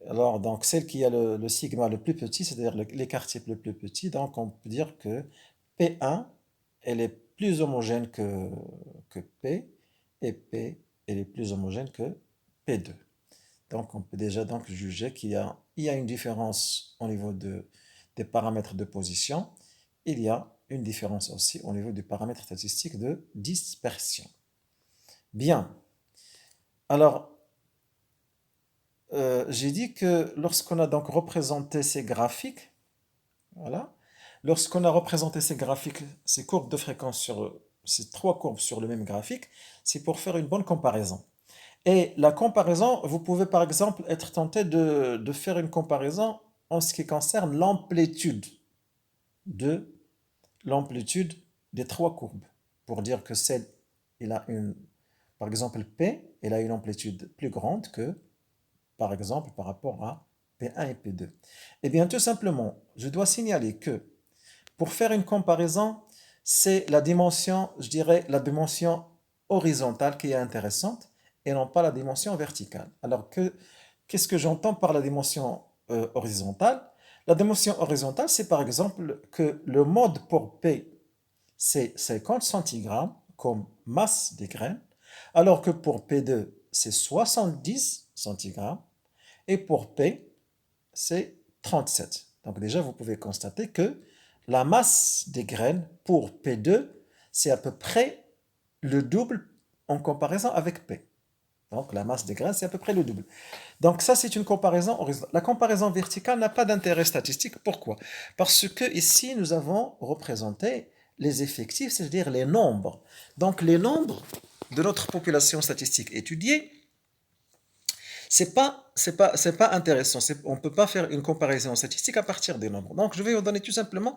Alors, donc, celle qui a le sigma le plus petit, c'est-à-dire l'écart type le plus petit, donc on peut dire que P1, elle est plus homogène que P, et P, elle est plus homogène que P2. Donc, on peut déjà donc juger il y a une différence au niveau des paramètres de position. Il y a une différence aussi au niveau du paramètre statistique de dispersion. Bien. Alors, j'ai dit que lorsqu'on a donc représenté ces graphiques, voilà, lorsqu'on a représenté ces graphiques, ces courbes de fréquence ces trois courbes sur le même graphique, c'est pour faire une bonne comparaison. Et la comparaison, vous pouvez par exemple être tenté de faire une comparaison en ce qui concerne de l'amplitude des trois courbes. Pour dire que par exemple P, elle a une amplitude plus grande que, par exemple, par rapport à P1 et P2. Eh bien, tout simplement, je dois signaler que pour faire une comparaison, c'est la dimension, je dirais, la dimension horizontale qui est intéressante et non pas la dimension verticale. Alors, qu'est-ce que j'entends par la dimension horizontale? La dimension horizontale, c'est par exemple que le mode pour P, c'est 50 centigrammes comme masse des graines, alors que pour P2, c'est 70 centigrammes, et pour P, c'est 37. Donc déjà, vous pouvez constater que la masse des graines pour P2, c'est à peu près le double en comparaison avec P. Donc la masse des graines, c'est à peu près le double. Donc ça, c'est une comparaison horizontale. La comparaison verticale n'a pas d'intérêt statistique. Pourquoi? Parce que ici, nous avons représenté les effectifs, c'est-à-dire les nombres. Donc les nombres de notre population statistique étudiée, c'est pas intéressant. On ne peut pas faire une comparaison statistique à partir des nombres. Donc je vais vous donner tout simplement,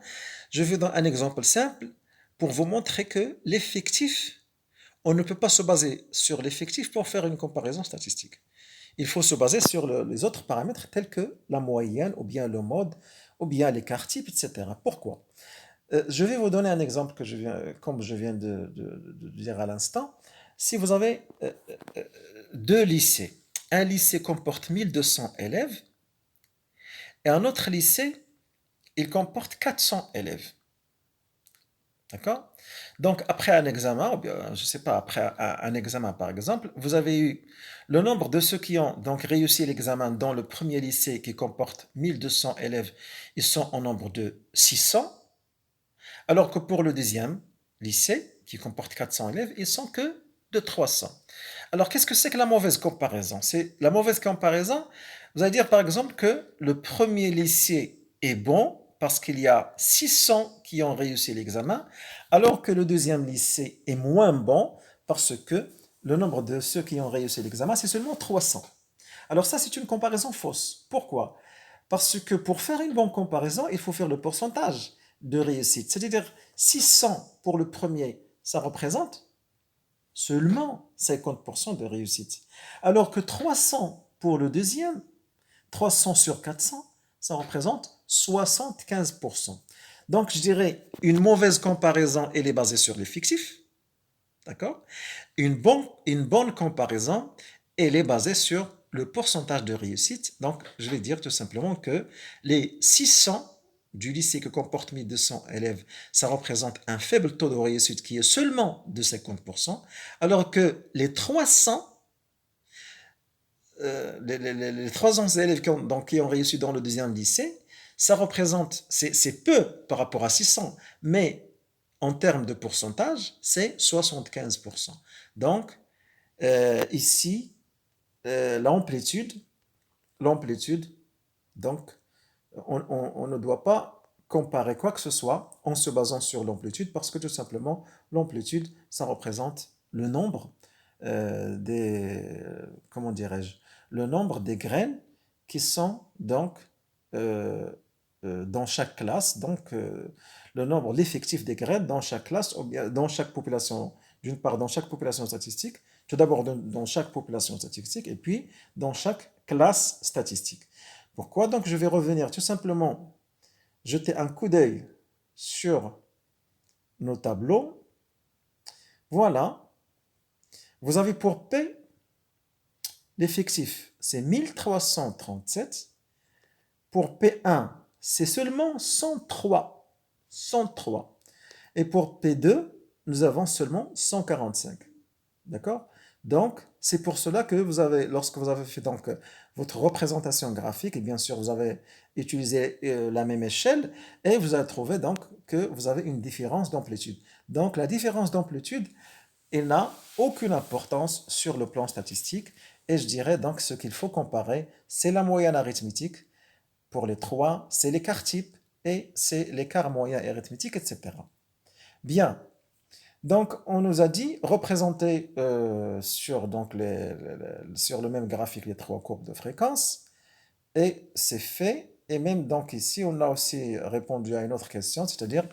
je vais donner un exemple simple pour vous montrer que l'effectif, on ne peut pas se baser sur l'effectif pour faire une comparaison statistique. Il faut se baser sur les autres paramètres tels que la moyenne, ou bien le mode, ou bien l'écart type, etc. Pourquoi? Je vais vous donner un exemple comme je viens de dire à l'instant. Si vous avez deux lycées, un lycée comporte 1200 élèves et un autre lycée, il comporte 400 élèves. D'accord? Donc, après un examen, ou bien, je ne sais pas, après un examen par exemple, vous avez eu le nombre de ceux qui ont donc réussi l'examen dans le premier lycée qui comporte 1200 élèves, ils sont en nombre de 600, alors que pour le deuxième lycée, qui comporte 400 élèves, ils sont que de 300. Alors, qu'est-ce que c'est que la mauvaise comparaison? C'est la mauvaise comparaison, vous allez dire par exemple que le premier lycée est bon parce qu'il y a 600 qui ont réussi l'examen, alors que le deuxième lycée est moins bon parce que le nombre de ceux qui ont réussi l'examen, c'est seulement 300. Alors ça, c'est une comparaison fausse. Pourquoi? Parce que pour faire une bonne comparaison, il faut faire le pourcentage de réussite. C'est-à-dire 600 pour le premier, ça représente seulement 50% de réussite. Alors que 300 pour le deuxième, 300 sur 400, ça représente 75%. Donc, je dirais, une mauvaise comparaison, elle est basée sur les fictifs. D'accord? Une bonne comparaison, elle est basée sur le pourcentage de réussite, donc je vais dire tout simplement que les 600 du lycée que comporte 1200 élèves, ça représente un faible taux de réussite qui est seulement de 50%, alors que les 300 les 300 élèves qui ont réussi dans le deuxième lycée, ça représente, c'est peu par rapport à 600, mais en termes de pourcentage, c'est 75%. Donc, ici, l'amplitude, l'amplitude, donc, on ne doit pas comparer quoi que ce soit en se basant sur l'amplitude, parce que tout simplement, l'amplitude, ça représente le nombre comment dirais-je, le nombre des graines qui sont donc euh, dans chaque classe, donc le nombre, l'effectif des graines dans chaque classe, ou bien dans chaque population, d'une part dans chaque population statistique, tout d'abord dans chaque population statistique, et puis dans chaque classe statistique. Pourquoi? Donc je vais revenir tout simplement jeter un coup d'œil sur nos tableaux. Voilà, vous avez pour P l'effectif, c'est 1337. Pour P1, c'est seulement 103. 103. Et pour P2, nous avons seulement 145. D'accord? Donc, c'est pour cela que vous avez, lorsque vous avez fait donc votre représentation graphique, et bien sûr, vous avez utilisé la même échelle, et vous avez trouvé donc que vous avez une différence d'amplitude. Donc, la différence d'amplitude, elle n'a aucune importance sur le plan statistique, et je dirais donc ce qu'il faut comparer, c'est la moyenne arithmétique. Pour les trois, c'est l'écart type et c'est l'écart moyen arithmétique, etc. Bien, donc on nous a dit représenter sur le même graphique les trois courbes de fréquence, et c'est fait. Et même donc ici, on a aussi répondu à une autre question, c'est-à-dire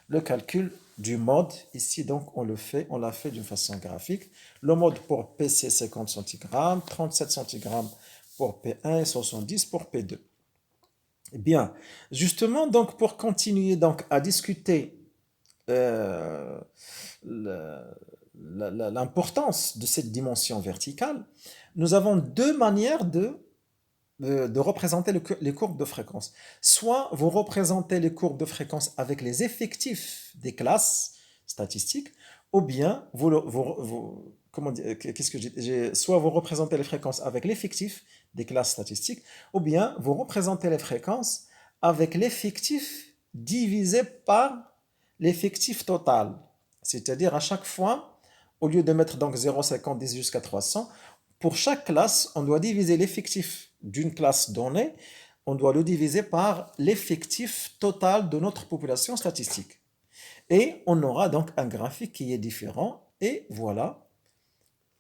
le calcul du mode. Ici, donc, on l'a fait d'une façon graphique. Le mode pour PC 50 cg, 37 cg pour P1 et 70 pour P2. Bien, justement, donc pour continuer donc à discuter euh, l'importance de cette dimension verticale, nous avons deux manières de représenter les courbes de fréquence. Soit vous représentez les courbes de fréquence avec les effectifs des classes statistiques, ou bien comment dire, qu'est-ce que soit vous représentez les fréquences avec l'effectif des classes statistiques, ou bien vous représentez les fréquences avec l'effectif divisé par l'effectif total. C'est-à-dire à chaque fois, au lieu de mettre donc 0,50 jusqu'à 300, pour chaque classe, on doit diviser l'effectif d'une classe donnée, on doit le diviser par l'effectif total de notre population statistique. Et on aura donc un graphique qui est différent. Et voilà,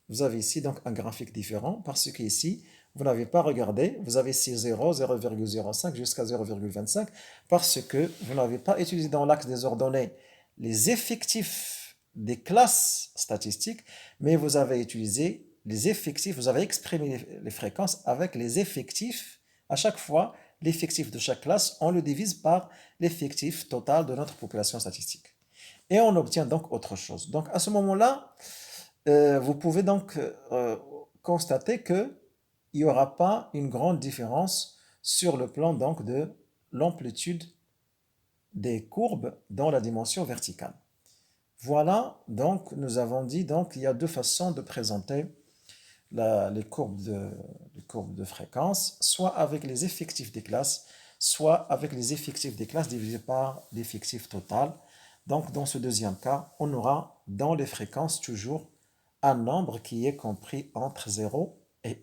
vous avez ici donc un graphique différent parce qu'ici, vous n'avez pas regardé, vous avez ici 0, 0,05 jusqu'à 0,25 parce que vous n'avez pas utilisé dans l'axe des ordonnées les effectifs des classes statistiques, mais vous avez utilisé les effectifs, vous avez exprimé les fréquences avec les effectifs. À chaque fois, l'effectif de chaque classe, on le divise par l'effectif total de notre population statistique. Et on obtient donc autre chose. Donc à ce moment-là, vous pouvez donc constater qu'il n'y aura pas une grande différence sur le plan donc de l'amplitude des courbes dans la dimension verticale. Voilà, donc nous avons dit donc il y a deux façons de présenter les courbes de fréquence, soit avec les effectifs des classes, soit avec les effectifs des classes divisés par l'effectif total. Donc dans ce deuxième cas, on aura dans les fréquences toujours un nombre qui est compris entre 0 et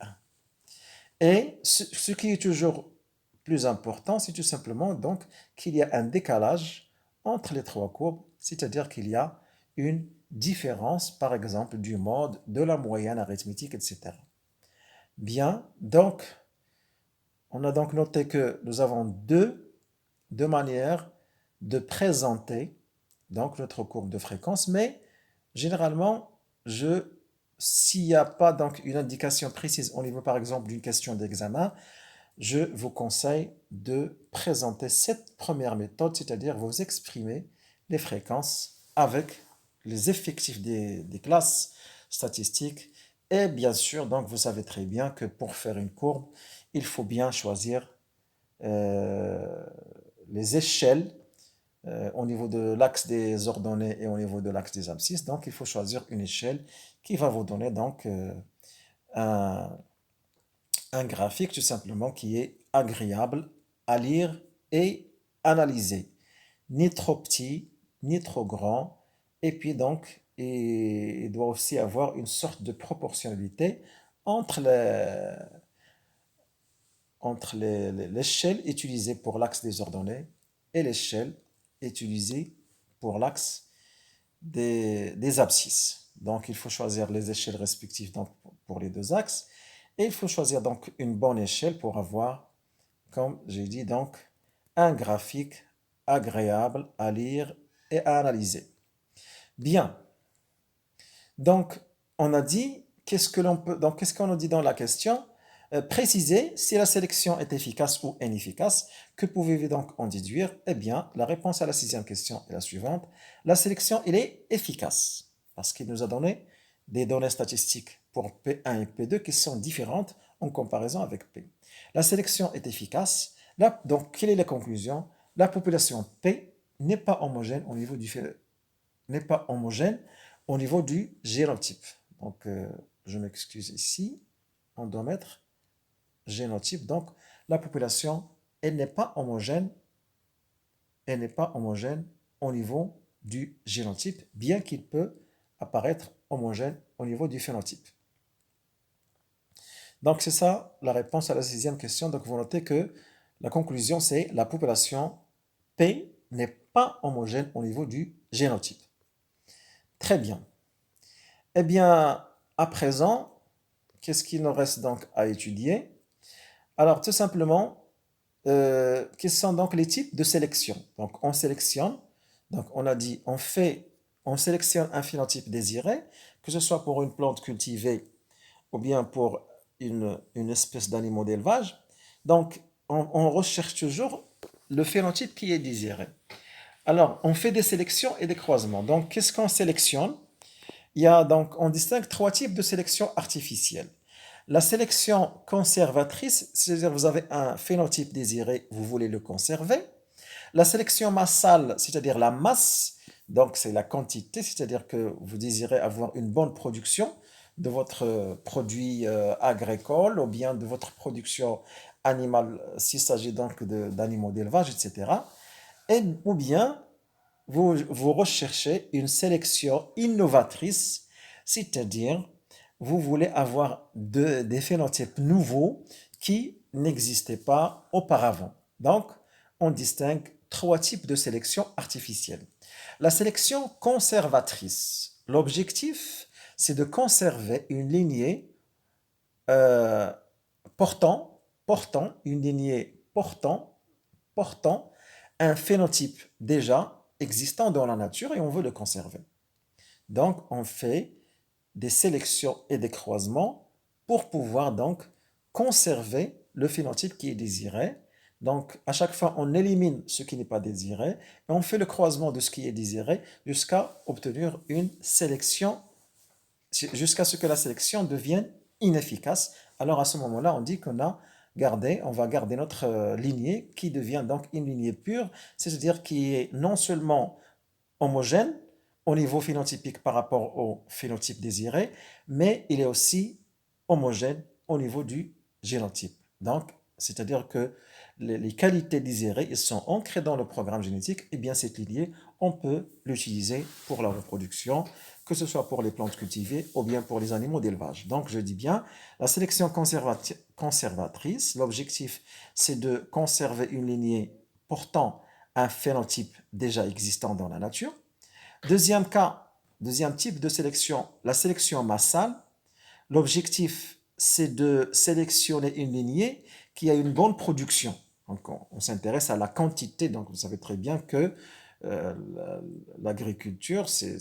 1. Et ce qui est toujours plus important, c'est tout simplement donc qu'il y a un décalage entre les trois courbes, c'est-à-dire qu'il y a une différence, par exemple, du mode, de la moyenne arithmétique, etc. Bien, donc, on a donc noté que nous avons deux manières de présenter donc notre courbe de fréquence, mais généralement, s'il n'y a pas donc une indication précise au niveau par exemple d'une question d'examen, je vous conseille de présenter cette première méthode, c'est-à-dire vous exprimer les fréquences avec les effectifs des classes statistiques Et bien sûr, donc vous savez très bien que pour faire une courbe, il faut bien choisir euh, les échelles au niveau de l'axe des ordonnées et au niveau de l'axe des abscisses. Donc il faut choisir une échelle qui va vous donner donc un, un graphique tout simplement qui est agréable à lire et analyser. Ni trop petit, ni trop grand. Et puis donc, il doit aussi avoir une sorte de proportionnalité entre l'échelle utilisée pour l'axe des ordonnées et l'échelle utilisée pour l'axe des abscisses. Donc, il faut choisir les échelles respectives donc, pour les deux axes. Et il faut choisir donc une bonne échelle pour avoir, comme j'ai dit, donc un graphique agréable à lire et à analyser. Bien. Donc, on a dit, qu'est-ce que l'on peut, donc, qu'est-ce qu'on a dit dans la question? Préciser si la sélection est efficace ou inefficace. Que pouvez-vous donc en déduire? Eh bien, la réponse à la sixième question est la suivante. La sélection, elle est efficace parce qu'il nous a donné des données statistiques pour P1 et P2 qui sont différentes en comparaison avec P. La sélection est efficace. Là, donc, quelle est la conclusion? La population P n'est pas homogène au niveau du n'est pas homogène au niveau du génotype. Donc, je m'excuse ici. On doit mettre génotype. Donc, la population, elle n'est pas homogène. Elle n'est pas homogène au niveau du génotype, bien qu'il peut apparaître homogène au niveau du phénotype. Donc, c'est ça la réponse à la sixième question. Donc, vous notez que la conclusion, c'est la population P n'est pas homogène au niveau du génotype. Très bien. Eh bien, à présent, qu'est-ce qu'il nous reste donc à étudier? Alors, tout simplement, quels sont donc les types de sélection? Donc, on sélectionne, donc on a dit, on sélectionne un phénotype désiré, que ce soit pour une plante cultivée ou bien pour une espèce d'animal d'élevage. Donc, on recherche toujours le phénotype qui est désiré. Alors, on fait des sélections et des croisements. Donc, qu'est-ce qu'on sélectionne? On distingue trois types de sélection artificielle. La sélection conservatrice, c'est-à-dire vous avez un phénotype désiré, vous voulez le conserver. La sélection massale, c'est-à-dire la masse, donc c'est la quantité, c'est-à-dire que vous désirez avoir une bonne production de votre produit agricole ou bien de votre production animale, s'il s'agit donc d'animaux d'élevage, etc. Ou bien vous recherchez une sélection innovatrice, c'est-à-dire vous voulez avoir des phénotypes nouveaux qui n'existaient pas auparavant. Donc, on distingue trois types de sélection artificielle. La sélection conservatrice. L'objectif, c'est de conserver une lignée euh, une lignée portant un phénotype déjà existant dans la nature et on veut le conserver. Donc, on fait des sélections et des croisements pour pouvoir donc conserver le phénotype qui est désiré. Donc, à chaque fois, on élimine ce qui n'est pas désiré et on fait le croisement de ce qui est désiré jusqu'à obtenir une sélection, jusqu'à ce que la sélection devienne inefficace. Alors, à ce moment-là, on dit on va garder notre lignée qui devient donc une lignée pure, c'est-à-dire qui est non seulement homogène au niveau phénotypique par rapport au phénotype désiré, mais il est aussi homogène au niveau du génotype. Donc, c'est-à-dire que les qualités désirées ils sont ancrées dans le programme génétique, et bien cette lignée, on peut l'utiliser pour la reproduction, que ce soit pour les plantes cultivées ou bien pour les animaux d'élevage. Donc, je dis bien, la sélection conservatrice, l'objectif, c'est de conserver une lignée portant un phénotype déjà existant dans la nature. Deuxième cas, deuxième type de sélection, la sélection massale. L'objectif, c'est de sélectionner une lignée qui a une bonne production. Donc, on s'intéresse à la quantité. Donc, vous savez très bien que euh, l'agriculture, c'est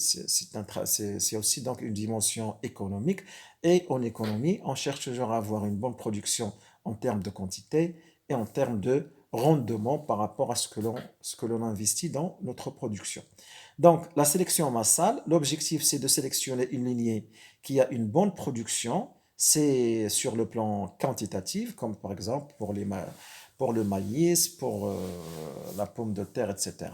aussi donc une dimension économique. Et en économie, on cherche toujours à avoir une bonne production en termes de quantité et en termes de rendement par rapport à ce que l'on investit dans notre production. Donc, la sélection massale, l'objectif, c'est de sélectionner une lignée qui a une bonne production. C'est sur le plan quantitatif, comme par exemple pour le maïs, pour la pomme de terre, etc.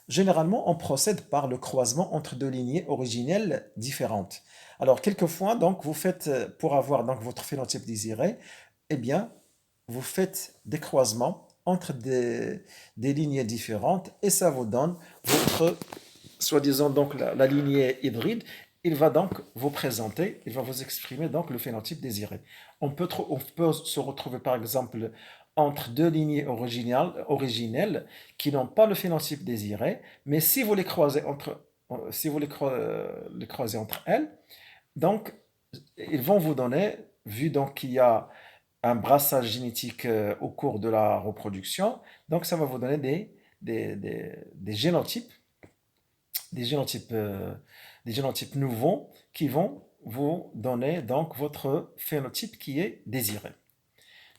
Généralement, on procède par le croisement entre deux lignées originelles différentes. Alors, quelquefois, donc, vous faites, pour avoir donc, votre phénotype désiré, eh bien, vous faites des croisements entre des lignées différentes et ça vous donne votre, soi-disant, donc, la lignée hybride. Il va donc vous présenter, il va vous exprimer donc le phénotype désiré. On peut se retrouver par exemple entre deux lignées originelles qui n'ont pas le phénotype désiré, mais si vous les croisez si vous les croisez entre elles, donc ils vont vous donner, vu donc qu'il y a un brassage génétique au cours de la reproduction, donc ça va vous donner des génotypes, des génotypes, euh, des génotypes nouveaux qui vont vous donner donc votre phénotype qui est désiré.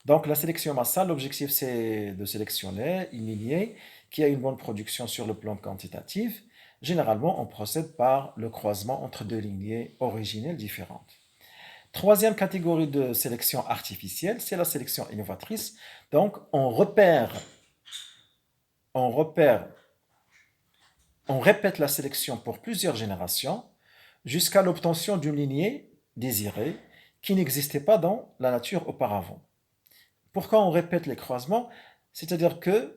Donc la sélection massale, l'objectif c'est de sélectionner une lignée qui a une bonne production sur le plan quantitatif. Généralement, on procède par le croisement entre deux lignées originelles différentes. Troisième catégorie de sélection artificielle, c'est la sélection innovatrice. Donc, on repère, on répète la sélection pour plusieurs générations jusqu'à l'obtention d'une lignée désirée qui n'existait pas dans la nature auparavant. Pourquoi on répète les croisements? C'est-à-dire que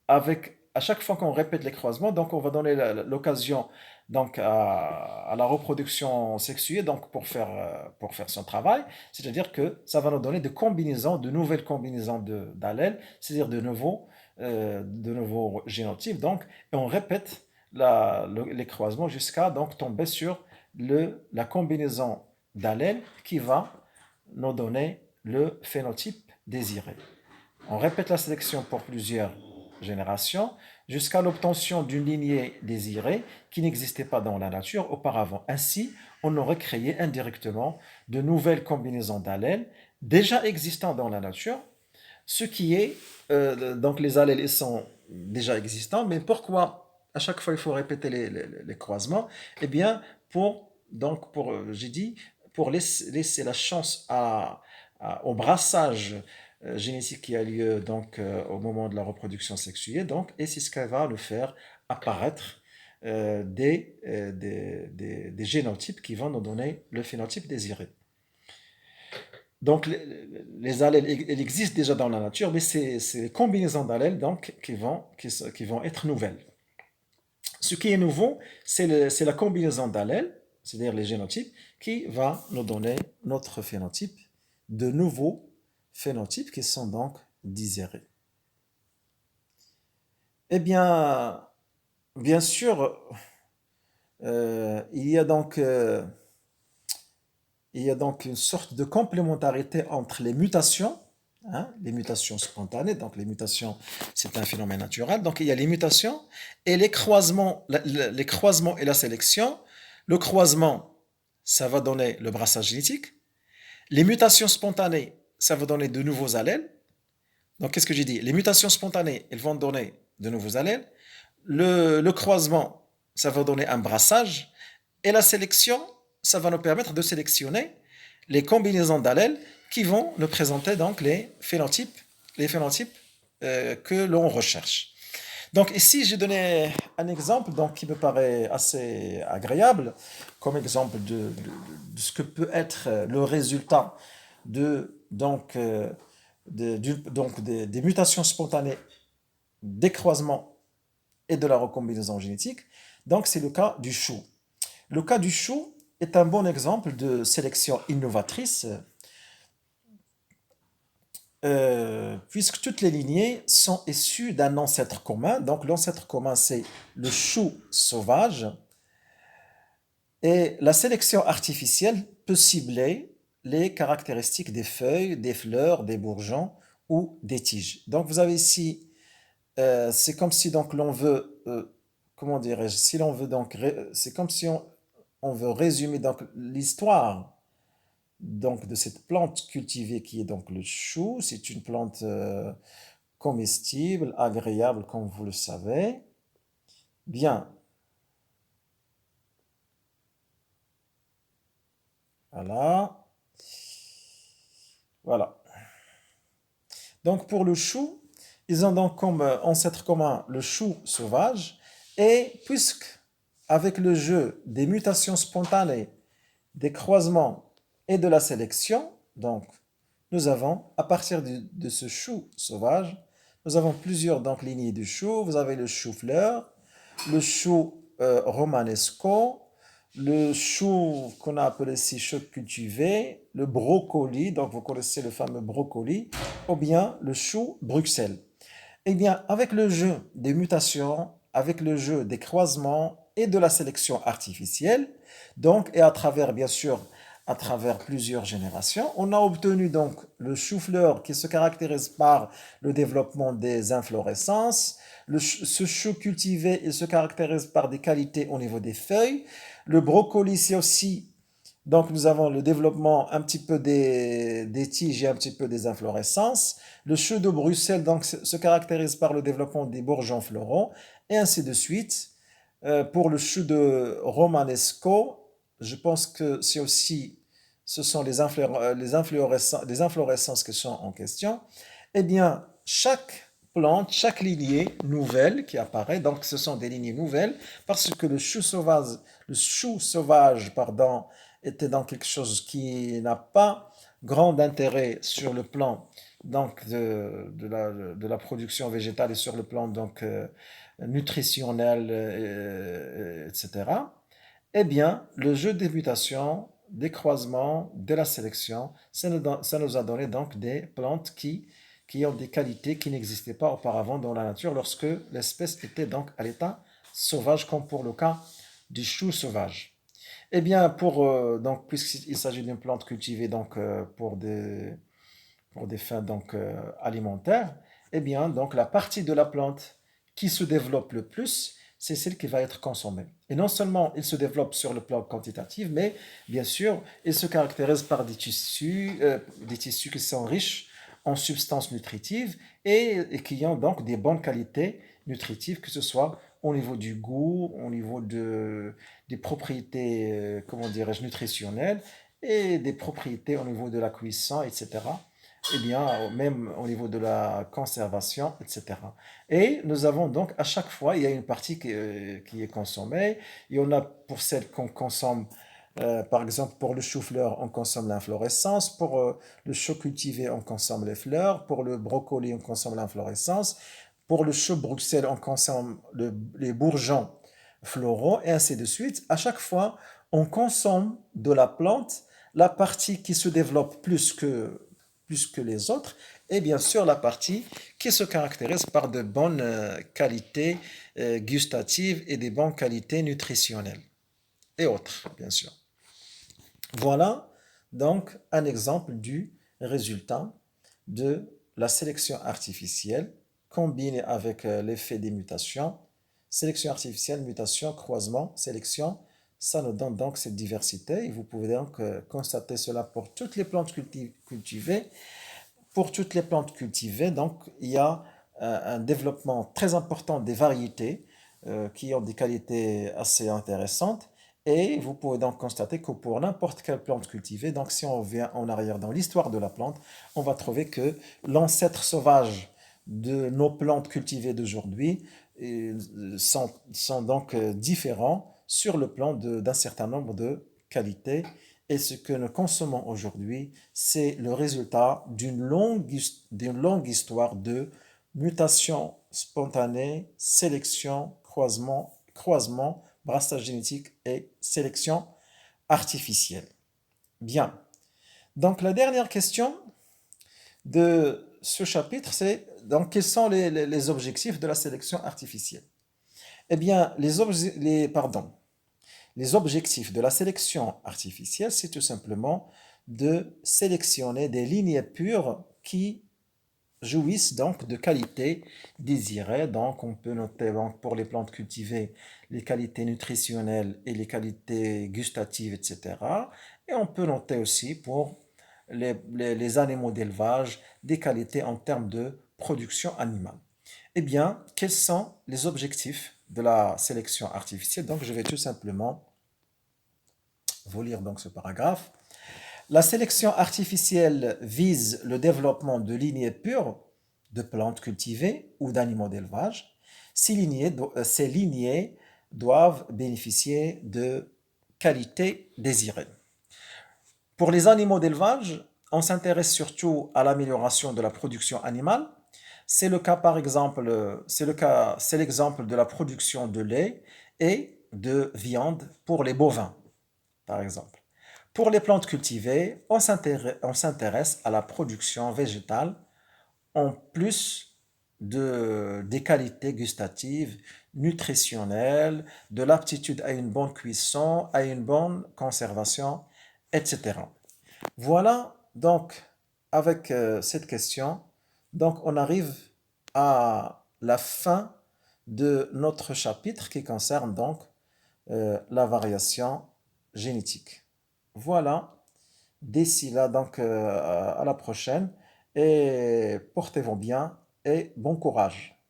à chaque fois qu'on répète les croisements, donc on va donner l'occasion donc à la reproduction sexuée donc pour faire son travail, c'est-à-dire que ça va nous donner de nouvelles combinaisons d'allèles, c'est-à-dire de nouveaux génotypes, donc, et on répète les croisements jusqu'à donc tomber sur la combinaison d'allèles qui va nous donner le phénotype désiré. On répète la sélection pour plusieurs générations jusqu'à l'obtention d'une lignée désirée qui n'existait pas dans la nature auparavant. Ainsi, on aurait créé indirectement de nouvelles combinaisons d'allèles déjà existants dans la nature, ce qui est, donc les allèles ils sont déjà existants, mais pourquoi à chaque fois il faut répéter les croisements? Eh bien, j'ai dit, pour laisser la chance au brassage génétique qui a lieu donc au moment de la reproduction sexuée, donc, et c'est ce qui va nous faire apparaître des génotypes qui vont nous donner le phénotype désiré. Donc, les allèles, elles existent déjà dans la nature, mais c'est les combinaisons d'allèles donc, qui vont être nouvelles. Ce qui est nouveau, c'est la combinaison d'allèles, c'est-à-dire les génotypes, qui va nous donner notre phénotype, de nouveaux phénotypes qui sont donc désirés. Eh bien, bien sûr, euh, il y a donc, euh, il y a donc une sorte de complémentarité entre les mutations, hein, les mutations spontanées, donc les mutations, c'est un phénomène naturel, donc il y a les mutations et les croisements, les croisements et la sélection. Le croisement, ça va donner le brassage génétique. Les mutations spontanées, ça va donner de nouveaux allèles. Donc qu'est-ce que j'ai dit? Les mutations spontanées, elles vont donner de nouveaux allèles. Le croisement, ça va donner un brassage. Et la sélection, ça va nous permettre de sélectionner les combinaisons d'allèles qui vont nous présenter donc les phénotypes que l'on recherche. Donc ici, j'ai donné un exemple donc, qui me paraît assez agréable, comme exemple de ce que peut être le résultat donc, des mutations spontanées, des croisements et de la recombinaison génétique. Donc c'est le cas du chou. Le cas du chou est un bon exemple de sélection innovatrice, puisque toutes les lignées sont issues d'un ancêtre commun. Donc l'ancêtre commun, c'est le chou sauvage. Et la sélection artificielle peut cibler les caractéristiques des feuilles, des fleurs, des bourgeons ou des tiges. Donc vous avez ici, c'est comme si donc l'on veut, comment dirais-je, si l'on veut donc, c'est comme si on veut résumer donc l'histoire donc de cette plante cultivée qui est donc le chou. C'est une plante comestible, agréable comme vous le savez. Bien. Voilà. Voilà. Donc pour le chou, ils ont donc comme ancêtre commun le chou sauvage. Et puisque avec le jeu des mutations spontanées, des croisements et de la sélection, donc nous avons, à partir de ce chou sauvage, nous avons plusieurs donc, lignées de choux. Vous avez le chou-fleur, le chou romanesco, le chou qu'on a appelé ici chou cultivé, le brocoli, donc vous connaissez le fameux brocoli, ou bien le chou Bruxelles. Eh bien, avec le jeu des mutations, avec le jeu des croisements et de la sélection artificielle, donc, et à travers, bien sûr, à travers plusieurs générations, on a obtenu donc le chou-fleur qui se caractérise par le développement des inflorescences. Ce chou cultivé, il se caractérise par des qualités au niveau des feuilles. Le brocoli, c'est aussi donc, nous avons le développement un petit peu des tiges et un petit peu des inflorescences. Le chou de Bruxelles donc, se caractérise par le développement des bourgeons floraux, et ainsi de suite. Pour le chou de Romanesco, je pense que c'est aussi, ce sont les inflorescences qui sont en question. Eh bien, chaque plante, chaque lignée nouvelle qui apparaît, donc ce sont des lignées nouvelles, parce que le chou sauvage, pardon, était donc quelque chose qui n'a pas grand intérêt sur le plan donc de la production végétale et sur le plan donc nutritionnel, etc. Eh bien, le jeu des mutations, des croisements, de la sélection, ça nous a donné donc des plantes qui ont des qualités qui n'existaient pas auparavant dans la nature lorsque l'espèce était donc à l'état sauvage, comme pour le cas du chou sauvage. Eh bien, donc, puisqu'il s'agit d'une plante cultivée donc, pour des fins donc, alimentaires, eh bien, donc, la partie de la plante qui se développe le plus, c'est celle qui va être consommée. Et non seulement il se développe sur le plan quantitatif, mais bien sûr, il se caractérise par des tissus qui sont riches en substances nutritives et qui ont donc des bonnes qualités nutritives, que ce soit au niveau du goût, au niveau des propriétés, comment dirais-je, nutritionnelles et des propriétés au niveau de la cuisson, etc. Eh bien, même au niveau de la conservation, etc. Et nous avons donc à chaque fois, il y a une partie qui est consommée. Il y en a pour celle qu'on consomme, par exemple, pour le chou-fleur, on consomme l'inflorescence. Pour le chou cultivé, on consomme les fleurs. Pour le brocoli, on consomme l'inflorescence. Pour le chou Bruxelles, on consomme les bourgeons floraux et ainsi de suite. À chaque fois, on consomme de la plante la partie qui se développe plus que les autres et bien sûr la partie qui se caractérise par de bonnes qualités gustatives et des bonnes qualités nutritionnelles et autres, bien sûr. Voilà donc un exemple du résultat de la sélection artificielle combinée avec l'effet des mutations. Sélection artificielle, mutation, croisement, sélection, ça nous donne donc cette diversité et vous pouvez donc constater cela pour toutes les plantes cultivées. Pour toutes les plantes cultivées, donc il y a un développement très important des variétés qui ont des qualités assez intéressantes. Et vous pouvez donc constater que pour n'importe quelle plante cultivée, donc si on revient en arrière dans l'histoire de la plante, on va trouver que l'ancêtre sauvage de nos plantes cultivées d'aujourd'hui sont donc différents sur le plan d'un certain nombre de qualités. Et ce que nous consommons aujourd'hui, c'est le résultat d'une longue histoire de mutation spontanée, sélection, croisement, brassage génétique et sélection artificielle. Bien. Donc la dernière question de ce chapitre, c'est donc quels sont les objectifs de la sélection artificielle? Eh bien, les objectifs de la sélection artificielle, c'est tout simplement de sélectionner des lignées pures qui jouissent donc de qualités désirées. Donc, on peut noter donc, pour les plantes cultivées les qualités nutritionnelles et les qualités gustatives, etc. Et on peut noter aussi pour les animaux d'élevage des qualités en termes de production animale. Eh bien, quels sont les objectifs de la sélection artificielle? Donc, je vais tout simplement vous lire donc ce paragraphe. La sélection artificielle vise le développement de lignées pures de plantes cultivées ou d'animaux d'élevage. Ces lignées doivent bénéficier de qualités désirées. Pour les animaux d'élevage, on s'intéresse surtout à l'amélioration de la production animale. C'est le cas par exemple, c'est l'exemple de la production de lait et de viande pour les bovins, par exemple. Pour les plantes cultivées, on s'intéresse à la production végétale en plus des qualités gustatives, nutritionnelles, de l'aptitude à une bonne cuisson, à une bonne conservation, etc. Voilà, donc, avec cette question, donc on arrive à la fin de notre chapitre qui concerne donc la variation génétique. Voilà, d'ici là, donc à la prochaine et portez-vous bien et bon courage.